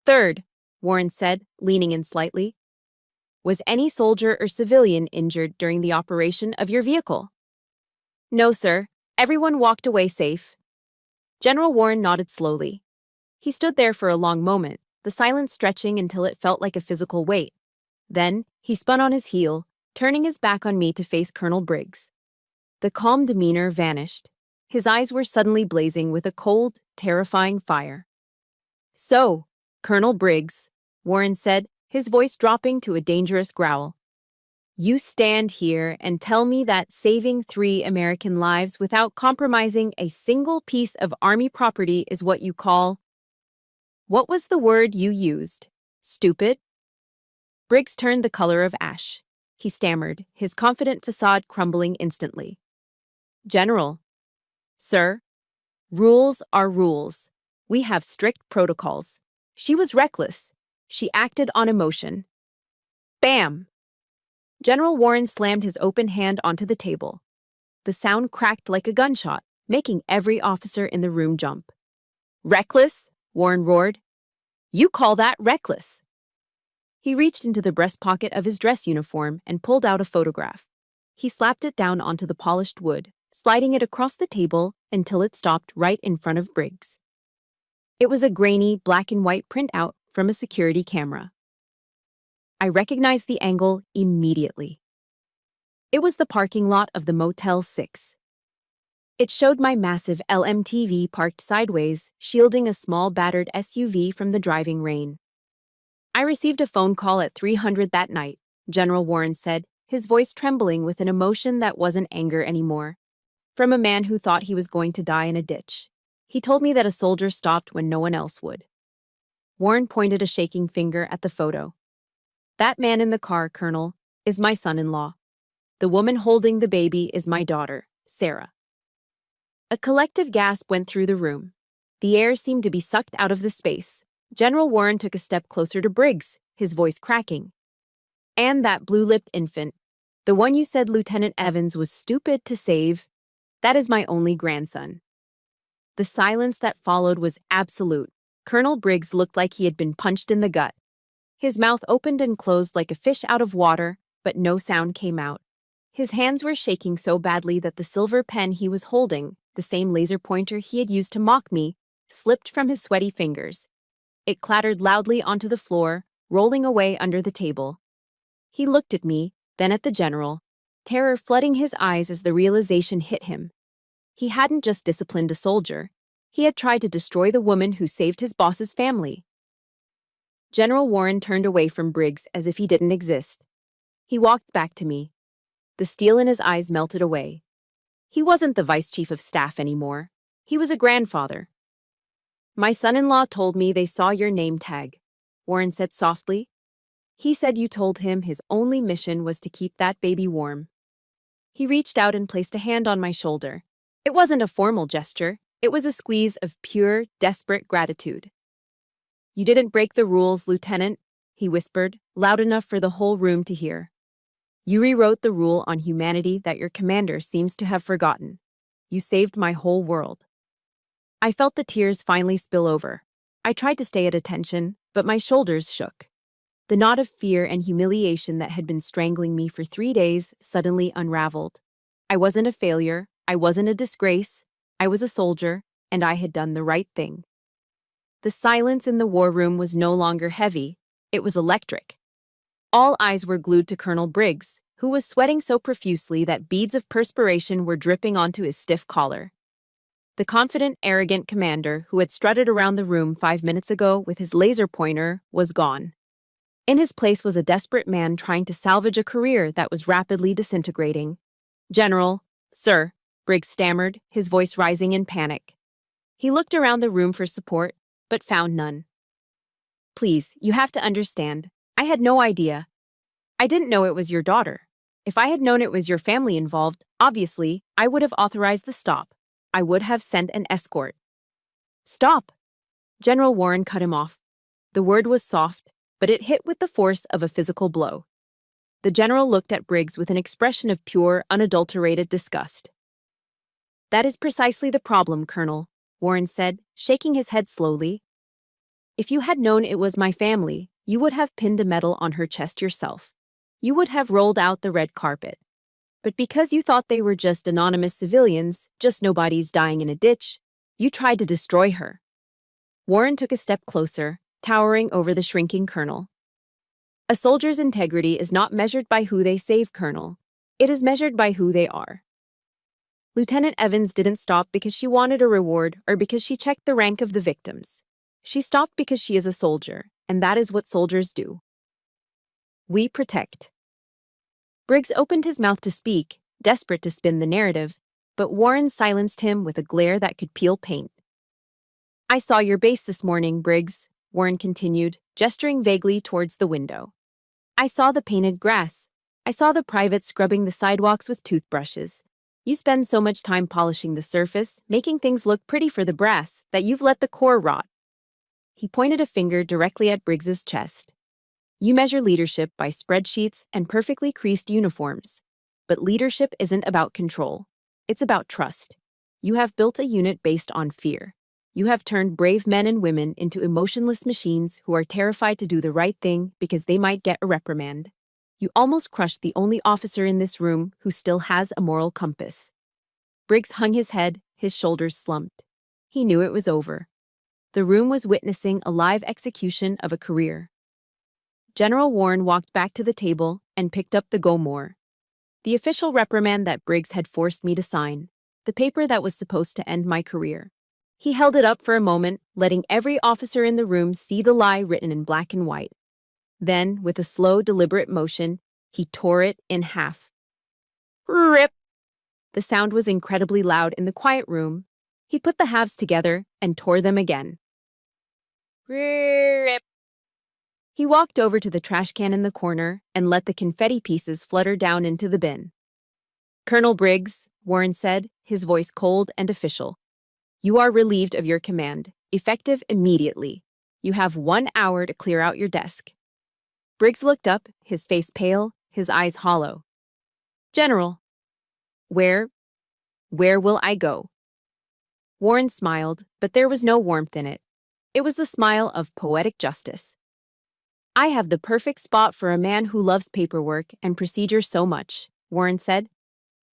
"Third," Warren said, leaning in slightly, "was any soldier or civilian injured during the operation of your vehicle?" "No, sir. Everyone walked away safe." General Warren nodded slowly. He stood there for a long moment, the silence stretching until it felt like a physical weight. Then, he spun on his heel, turning his back on me to face Colonel Briggs. The calm demeanor vanished. His eyes were suddenly blazing with a cold, terrifying fire. "So, Colonel Briggs," Warren said, his voice dropping to a dangerous growl. "You stand here and tell me that saving 3 American lives without compromising a single piece of Army property is what you call— What was the word you used? Stupid?" Briggs turned the color of ash. He stammered, his confident facade crumbling instantly. "General." "Sir? Rules are rules. We have strict protocols. She was reckless. She acted on emotion." Bam! General Warren slammed his open hand onto the table. The sound cracked like a gunshot, making every officer in the room jump. "Reckless?" Warren roared. "You call that reckless?" He reached into the breast pocket of his dress uniform and pulled out a photograph. He slapped it down onto the polished wood, sliding it across the table until it stopped right in front of Briggs. It was a grainy, black-and-white printout from a security camera. I recognized the angle immediately. It was the parking lot of the Motel 6. It showed my massive LMTV parked sideways, shielding a small battered SUV from the driving rain. "I received a phone call at 300 that night," General Warren said, his voice trembling with an emotion that wasn't anger anymore. "From a man who thought he was going to die in a ditch. He told me that a soldier stopped when no one else would." Warren pointed a shaking finger at the photo. "That man in the car, Colonel, is my son-in-law. The woman holding the baby is my daughter, Sarah." A collective gasp went through the room. The air seemed to be sucked out of the space. General Warren took a step closer to Briggs, his voice cracking. "And that blue-lipped infant, the one you said Lieutenant Evans was stupid to save, that is my only grandson." The silence that followed was absolute. Colonel Briggs looked like he had been punched in the gut. His mouth opened and closed like a fish out of water, but no sound came out. His hands were shaking so badly that the silver pen he was holding, the same laser pointer he had used to mock me, slipped from his sweaty fingers. It clattered loudly onto the floor, rolling away under the table. He looked at me, then at the general, terror flooding his eyes as the realization hit him. He hadn't just disciplined a soldier. He had tried to destroy the woman who saved his boss's family. General Warren turned away from Briggs as if he didn't exist. He walked back to me. The steel in his eyes melted away. He wasn't the vice chief of staff anymore. He was a grandfather. "My son-in-law told me they saw your name tag," Warren said softly. "He said you told him his only mission was to keep that baby warm." He reached out and placed a hand on my shoulder. It wasn't a formal gesture. It was a squeeze of pure, desperate gratitude. "You didn't break the rules, Lieutenant," he whispered, loud enough for the whole room to hear. "You rewrote the rule on humanity that your commander seems to have forgotten. You saved my whole world." I felt the tears finally spill over. I tried to stay at attention, but my shoulders shook. The knot of fear and humiliation that had been strangling me for 3 days suddenly unraveled. I wasn't a failure. I wasn't a disgrace. I was a soldier, and I had done the right thing. The silence in the war room was no longer heavy. It was electric. All eyes were glued to Colonel Briggs, who was sweating so profusely that beads of perspiration were dripping onto his stiff collar. The confident, arrogant commander who had strutted around the room 5 minutes ago with his laser pointer was gone. In his place was a desperate man trying to salvage a career that was rapidly disintegrating. "General, sir," Briggs stammered, his voice rising in panic. He looked around the room for support, but found none. "Please, you have to understand. I had no idea. I didn't know it was your daughter. If I had known it was your family involved, obviously, I would have authorized the stop. I would have sent an escort." "Stop!" General Warren cut him off. The word was soft, but it hit with the force of a physical blow. The general looked at Briggs with an expression of pure, unadulterated disgust. "That is precisely the problem, Colonel," Warren said, shaking his head slowly. "If you had known it was my family, you would have pinned a medal on her chest yourself. You would have rolled out the red carpet. But because you thought they were just anonymous civilians, just nobodies dying in a ditch, you tried to destroy her." Warren took a step closer, towering over the shrinking colonel. "A soldier's integrity is not measured by who they save, Colonel. It is measured by who they are." Lieutenant Evans didn't stop because she wanted a reward or because she checked the rank of the victims. She stopped because she is a soldier, and that is what soldiers do. We protect. Briggs opened his mouth to speak, desperate to spin the narrative, but Warren silenced him with a glare that could peel paint. I saw your base this morning, Briggs, Warren continued, gesturing vaguely towards the window. I saw the painted grass. I saw the privates scrubbing the sidewalks with toothbrushes. You spend so much time polishing the surface, making things look pretty for the brass, that you've let the core rot. He pointed a finger directly at Briggs's chest. You measure leadership by spreadsheets and perfectly creased uniforms. But leadership isn't about control. It's about trust. You have built a unit based on fear. You have turned brave men and women into emotionless machines who are terrified to do the right thing because they might get a reprimand. You almost crushed the only officer in this room who still has a moral compass. Briggs hung his head, his shoulders slumped. He knew it was over. The room was witnessing a live execution of a career. General Warren walked back to the table and picked up the GOMOR, the official reprimand that Briggs had forced me to sign, the paper that was supposed to end my career. He held it up for a moment, letting every officer in the room see the lie written in black and white. Then, with a slow, deliberate motion, he tore it in half. Rip! The sound was incredibly loud in the quiet room. He put the halves together and tore them again. Rip! He walked over to the trash can in the corner and let the confetti pieces flutter down into the bin. Colonel Briggs, Warren said, his voice cold and official. You are relieved of your command, effective immediately. You have 1 hour to clear out your desk. Briggs looked up, his face pale, his eyes hollow. General. Where will I go? Warren smiled, but there was no warmth in it. It was the smile of poetic justice. I have the perfect spot for a man who loves paperwork and procedure so much, Warren said.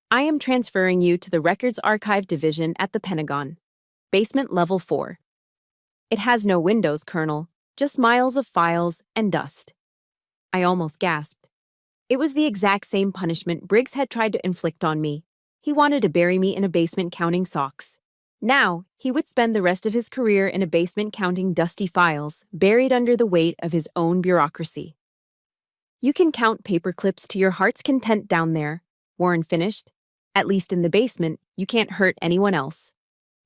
I am transferring you to the Records Archive Division at the Pentagon. Basement level 4. It has no windows, Colonel, just miles of files and dust. I almost gasped. It was the exact same punishment Briggs had tried to inflict on me. He wanted to bury me in a basement counting socks. Now, he would spend the rest of his career in a basement counting dusty files, buried under the weight of his own bureaucracy. You can count paper clips to your heart's content down there, Warren finished. At least in the basement, you can't hurt anyone else.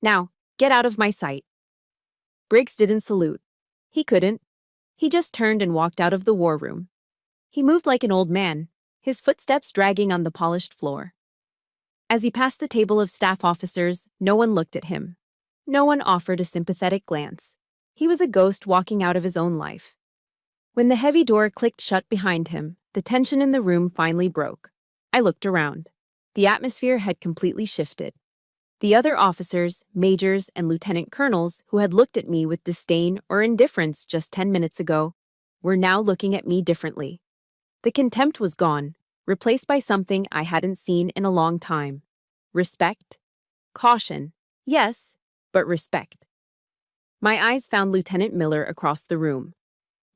Now, get out of my sight. Briggs didn't salute. He couldn't. He just turned and walked out of the war room. He moved like an old man, his footsteps dragging on the polished floor. As he passed the table of staff officers, no one looked at him. No one offered a sympathetic glance. He was a ghost walking out of his own life. When the heavy door clicked shut behind him, the tension in the room finally broke. I looked around. The atmosphere had completely shifted. The other officers, majors, and lieutenant colonels who had looked at me with disdain or indifference just 10 minutes ago were now looking at me differently. The contempt was gone, replaced by something I hadn't seen in a long time. Respect. Caution. Yes, but respect. My eyes found Lieutenant Miller across the room.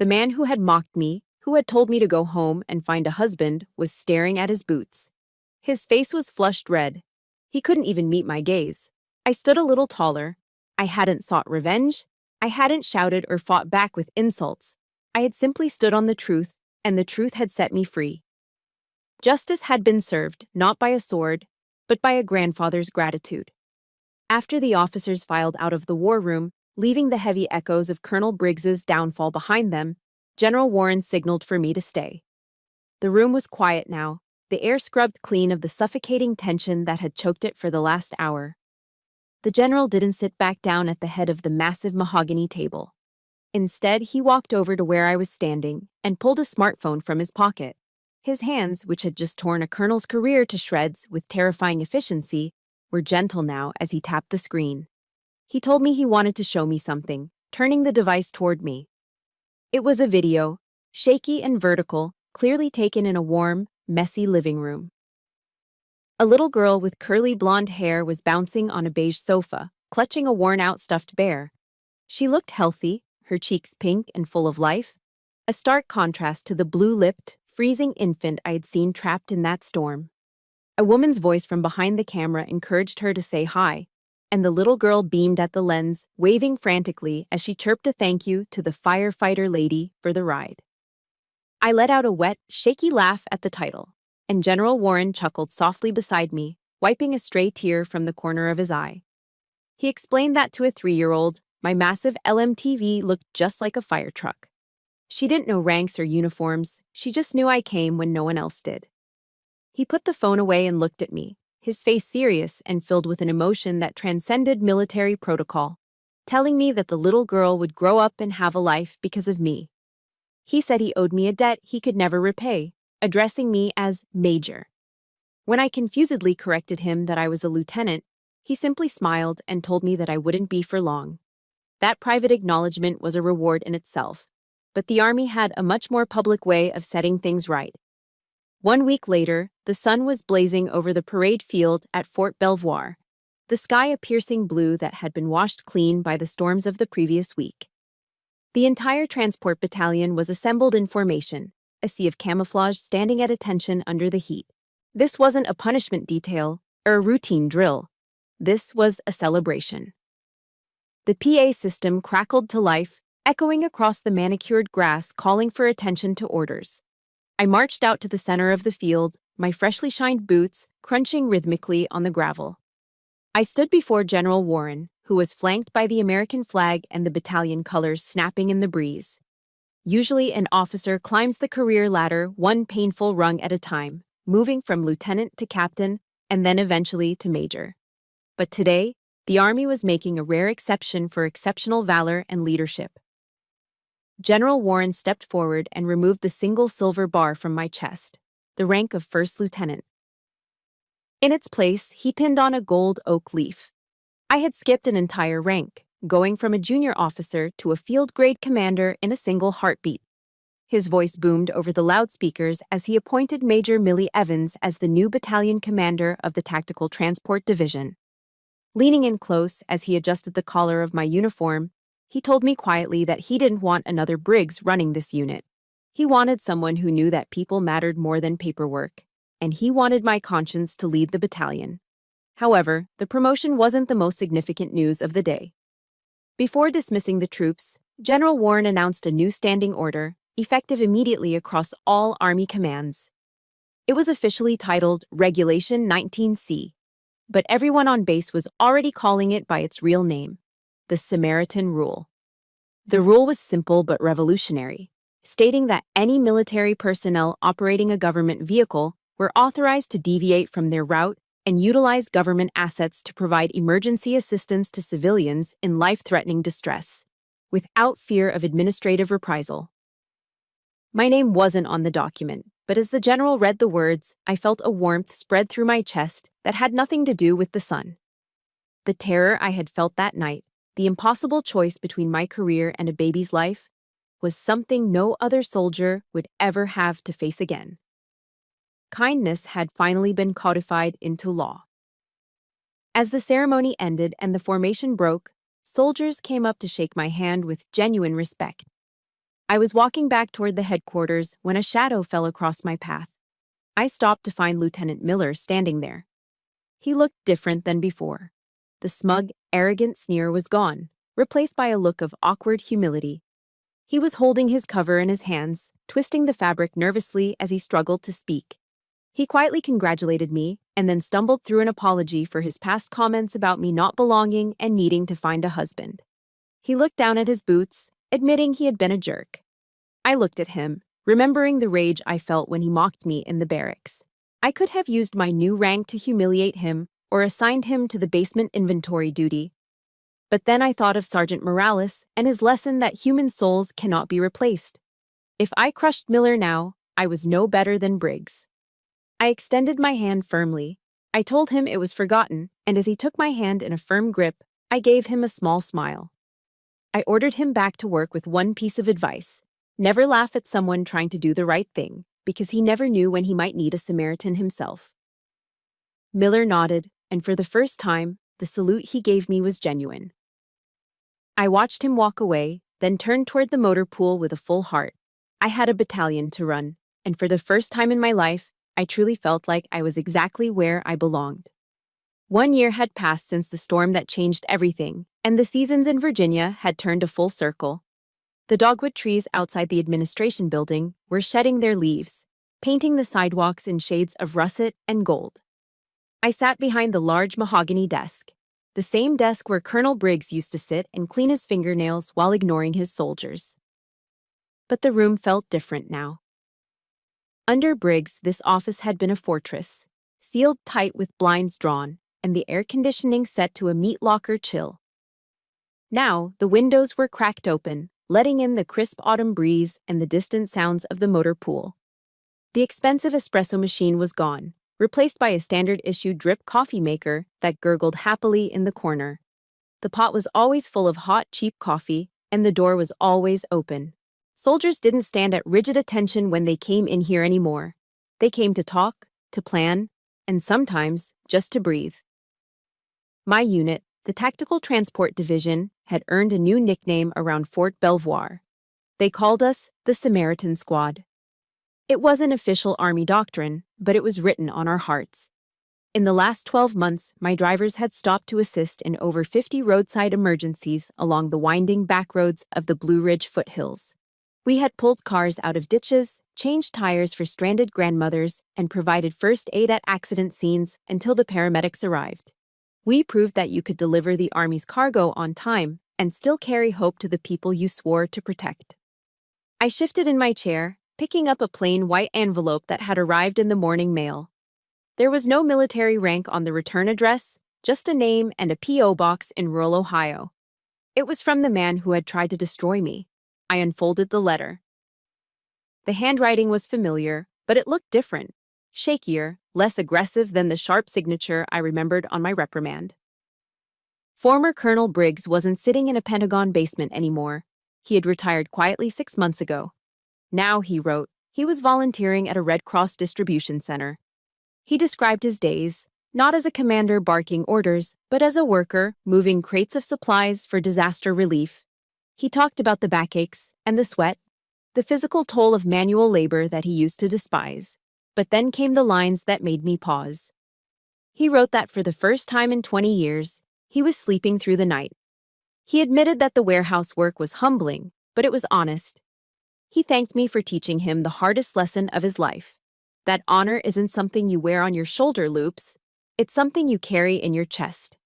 The man who had mocked me, who had told me to go home and find a husband, was staring at his boots. His face was flushed red. He couldn't even meet my gaze. I stood a little taller. I hadn't sought revenge. I hadn't shouted or fought back with insults. I had simply stood on the truth, and the truth had set me free. Justice had been served, not by a sword, but by a grandfather's gratitude. After the officers filed out of the war room, leaving the heavy echoes of Colonel Briggs's downfall behind them, General Warren signaled for me to stay. The room was quiet now, the air scrubbed clean of the suffocating tension that had choked it for the last hour. The general didn't sit back down at the head of the massive mahogany table. Instead, he walked over to where I was standing and pulled a smartphone from his pocket. His hands, which had just torn a colonel's career to shreds with terrifying efficiency, were gentle now as he tapped the screen. He told me he wanted to show me something, turning the device toward me. It was a video, shaky and vertical, clearly taken in a warm, messy living room. A little girl with curly blonde hair was bouncing on a beige sofa, clutching a worn-out stuffed bear. She looked healthy, her cheeks pink and full of life, a stark contrast to the blue-lipped, freezing infant I had seen trapped in that storm. I A woman's voice from behind the camera encouraged her to say hi, and the little girl beamed at the lens, waving frantically as she chirped a thank you to the firefighter lady for the ride. I let out a wet, shaky laugh at the title, and General Warren chuckled softly beside me, wiping a stray tear from the corner of his eye. He explained that to a 3-year-old, my massive LMTV looked just like a fire truck. She didn't know ranks or uniforms, she just knew I came when no one else did. He put the phone away and looked at me, his face serious and filled with an emotion that transcended military protocol, telling me that the little girl would grow up and have a life because of me. He said he owed me a debt he could never repay, addressing me as Major. When I confusedly corrected him that I was a lieutenant, he simply smiled and told me that I wouldn't be for long. That private acknowledgement was a reward in itself, but the Army had a much more public way of setting things right. 1 week later, the sun was blazing over the parade field at Fort Belvoir, the sky a piercing blue that had been washed clean by the storms of the previous week. The entire transport battalion was assembled in formation, a sea of camouflage standing at attention under the heat. This wasn't a punishment detail or a routine drill. This was a celebration. The PA system crackled to life, echoing across the manicured grass, calling for attention to orders. I marched out to the center of the field, my freshly shined boots crunching rhythmically on the gravel. I stood before General Warren, who was flanked by the American flag and the battalion colors snapping in the breeze. Usually, an officer climbs the career ladder one painful rung at a time, moving from lieutenant to captain and then eventually to major. But today, the Army was making a rare exception for exceptional valor and leadership. General Warren stepped forward and removed the single silver bar from my chest, the rank of first lieutenant. In its place, he pinned on a gold oak leaf. I had skipped an entire rank, going from a junior officer to a field-grade commander in a single heartbeat. His voice boomed over the loudspeakers as he appointed Major Millie Evans as the new battalion commander of the Tactical Transport Division. Leaning in close as he adjusted the collar of my uniform, he told me quietly that he didn't want another Briggs running this unit. He wanted someone who knew that people mattered more than paperwork, and he wanted my conscience to lead the battalion. However, the promotion wasn't the most significant news of the day. Before dismissing the troops, General Warren announced a new standing order, effective immediately across all Army commands. It was officially titled Regulation 19C, but everyone on base was already calling it by its real name, the Samaritan Rule. The rule was simple but revolutionary, stating that any military personnel operating a government vehicle were authorized to deviate from their route and utilize government assets to provide emergency assistance to civilians in life-threatening distress, without fear of administrative reprisal. My name wasn't on the document, but as the general read the words, I felt a warmth spread through my chest that had nothing to do with the sun. The terror I had felt that night, the impossible choice between my career and a baby's life, was something no other soldier would ever have to face again. Kindness had finally been codified into law. As the ceremony ended and the formation broke, soldiers came up to shake my hand with genuine respect. I was walking back toward the headquarters when a shadow fell across my path. I stopped to find Lieutenant Miller standing there. He looked different than before. The smug, arrogant sneer was gone, replaced by a look of awkward humility. He was holding his cover in his hands, twisting the fabric nervously as he struggled to speak. He quietly congratulated me and then stumbled through an apology for his past comments about me not belonging and needing to find a husband. He looked down at his boots, admitting he had been a jerk. I looked at him, remembering the rage I felt when he mocked me in the barracks. I could have used my new rank to humiliate him or assigned him to the basement inventory duty. But then I thought of Sergeant Morales and his lesson that human souls cannot be replaced. If I crushed Miller now, I was no better than Briggs. I extended my hand firmly. I told him it was forgotten, and as he took my hand in a firm grip, I gave him a small smile. I ordered him back to work with one piece of advice: never laugh at someone trying to do the right thing, because he never knew when he might need a Samaritan himself. Miller nodded, and for the first time, the salute he gave me was genuine. I watched him walk away, then turned toward the motor pool with a full heart. I had a battalion to run, and for the first time in my life, I truly felt like I was exactly where I belonged. 1 year had passed since the storm that changed everything, and the seasons in Virginia had turned a full circle. The dogwood trees outside the administration building were shedding their leaves, painting the sidewalks in shades of russet and gold. I sat behind the large mahogany desk, the same desk where Colonel Briggs used to sit and clean his fingernails while ignoring his soldiers. But the room felt different now. Under Briggs, this office had been a fortress, sealed tight with blinds drawn, and the air conditioning set to a meat locker chill. Now, the windows were cracked open, letting in the crisp autumn breeze and the distant sounds of the motor pool. The expensive espresso machine was gone, replaced by a standard-issue drip coffee maker that gurgled happily in the corner. The pot was always full of hot, cheap coffee, and the door was always open. Soldiers didn't stand at rigid attention when they came in here anymore. They came to talk, to plan, and sometimes just to breathe. My unit, the Tactical Transport Division, had earned a new nickname around Fort Belvoir. They called us the Samaritan Squad. It wasn't official Army doctrine, but it was written on our hearts. In the last 12 months, my drivers had stopped to assist in over 50 roadside emergencies along the winding back roads of the Blue Ridge foothills. We had pulled cars out of ditches, changed tires for stranded grandmothers, and provided first aid at accident scenes until the paramedics arrived. We proved that you could deliver the Army's cargo on time and still carry hope to the people you swore to protect. I shifted in my chair, picking up a plain white envelope that had arrived in the morning mail. There was no military rank on the return address, just a name and a P.O. box in rural Ohio. It was from the man who had tried to destroy me. I unfolded the letter. The handwriting was familiar, but it looked different, shakier, less aggressive than the sharp signature I remembered on my reprimand. Former Colonel Briggs wasn't sitting in a Pentagon basement anymore. He had retired quietly 6 months ago. Now, he wrote, he was volunteering at a Red Cross distribution center. He described his days, not as a commander barking orders, but as a worker moving crates of supplies for disaster relief. He talked about the backaches and the sweat, the physical toll of manual labor that he used to despise. But then came the lines that made me pause. He wrote that for the first time in 20 years, he was sleeping through the night. He admitted that the warehouse work was humbling, but it was honest. He thanked me for teaching him the hardest lesson of his life. That honor isn't something you wear on your shoulder loops, it's something you carry in your chest.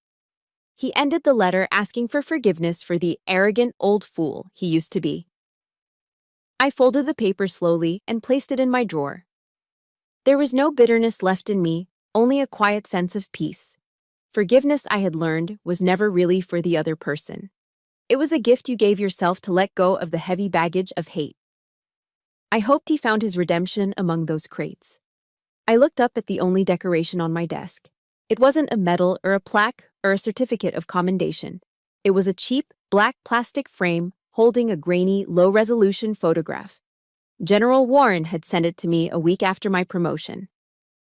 He ended the letter asking for forgiveness for the arrogant old fool he used to be. I folded the paper slowly and placed it in my drawer. There was no bitterness left in me, only a quiet sense of peace. Forgiveness, I had learned, was never really for the other person. It was a gift you gave yourself to let go of the heavy baggage of hate. I hoped he found his redemption among those crates. I looked up at the only decoration on my desk. It wasn't a medal or a plaque or a certificate of commendation. It was a cheap, black plastic frame holding a grainy, low-resolution photograph. General Warren had sent it to me a week after my promotion.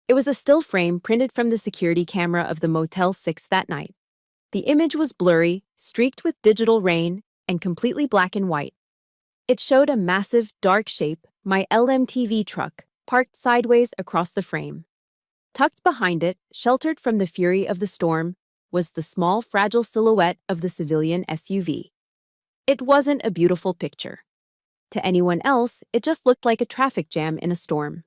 It was a still frame printed from the security camera of the Motel 6 that night. The image was blurry, streaked with digital rain, and completely black and white. It showed a massive, dark shape, my LMTV truck, parked sideways across the frame. Tucked behind it, sheltered from the fury of the storm, was the small, fragile silhouette of the civilian SUV. It wasn't a beautiful picture. To anyone else, it just looked like a traffic jam in a storm.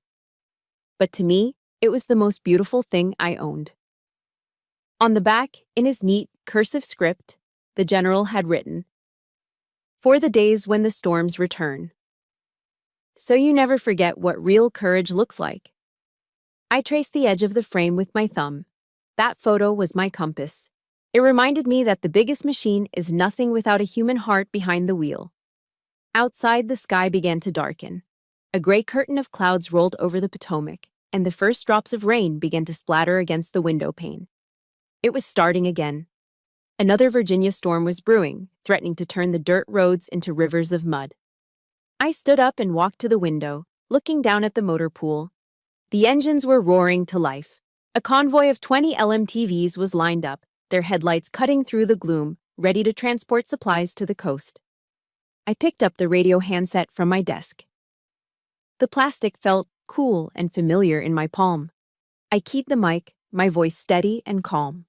But to me, it was the most beautiful thing I owned. On the back, in his neat, cursive script, the general had written, "For the days when the storms return." So you never forget what real courage looks like. I traced the edge of the frame with my thumb. That photo was my compass. It reminded me that the biggest machine is nothing without a human heart behind the wheel. Outside, the sky began to darken. A gray curtain of clouds rolled over the Potomac, and the first drops of rain began to splatter against the window pane. It was starting again. Another Virginia storm was brewing, threatening to turn the dirt roads into rivers of mud. I stood up and walked to the window, looking down at the motor pool. The engines were roaring to life. A convoy of 20 LMTVs was lined up, their headlights cutting through the gloom, ready to transport supplies to the coast. I picked up the radio handset from my desk. The plastic felt cool and familiar in my palm. I keyed the mic, my voice steady and calm.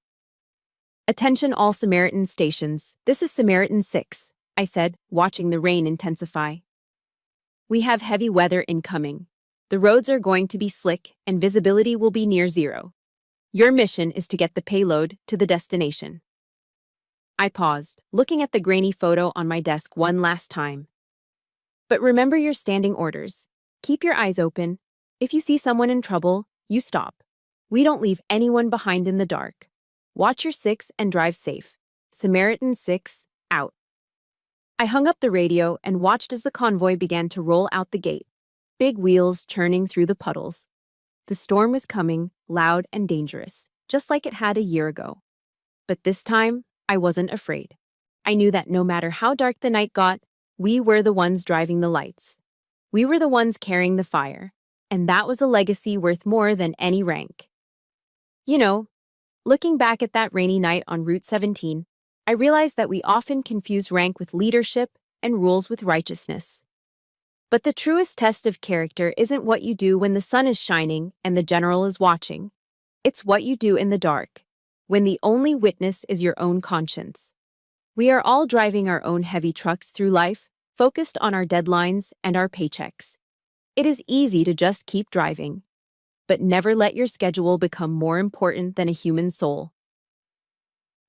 "Attention all Samaritan stations, this is Samaritan 6, I said, watching the rain intensify. "We have heavy weather incoming. The roads are going to be slick and visibility will be near zero. Your mission is to get the payload to the destination." I paused, looking at the grainy photo on my desk one last time. "But remember your standing orders. Keep your eyes open. If you see someone in trouble, you stop. We don't leave anyone behind in the dark. Watch your 6 and drive safe. Samaritan 6, out." I hung up the radio and watched as the convoy began to roll out the gate, big wheels churning through the puddles. The storm was coming, loud and dangerous, just like it had a year ago. But this time, I wasn't afraid. I knew that no matter how dark the night got, we were the ones driving the lights. We were the ones carrying the fire, and that was a legacy worth more than any rank. You know, looking back at that rainy night on Route 17, I realized that we often confuse rank with leadership and rules with righteousness. But the truest test of character isn't what you do when the sun is shining and the general is watching. It's what you do in the dark, when the only witness is your own conscience. We are all driving our own heavy trucks through life, focused on our deadlines and our paychecks. It is easy to just keep driving, but never let your schedule become more important than a human soul.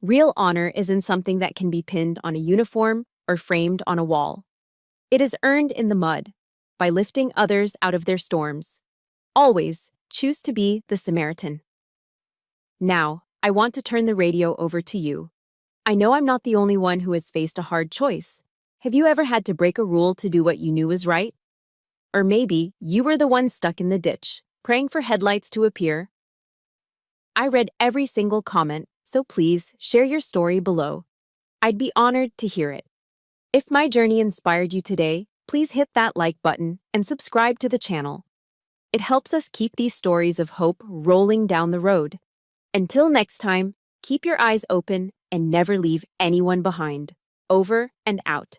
Real honor isn't something that can be pinned on a uniform or framed on a wall. It is earned in the mud, by lifting others out of their storms. Always choose to be the Samaritan. Now, I want to turn the radio over to you. I know I'm not the only one who has faced a hard choice. Have you ever had to break a rule to do what you knew was right? Or maybe you were the one stuck in the ditch, praying for headlights to appear. I read every single comment, so please share your story below. I'd be honored to hear it. If my journey inspired you today, please hit that like button and subscribe to the channel. It helps us keep these stories of hope rolling down the road. Until next time, keep your eyes open and never leave anyone behind. Over and out.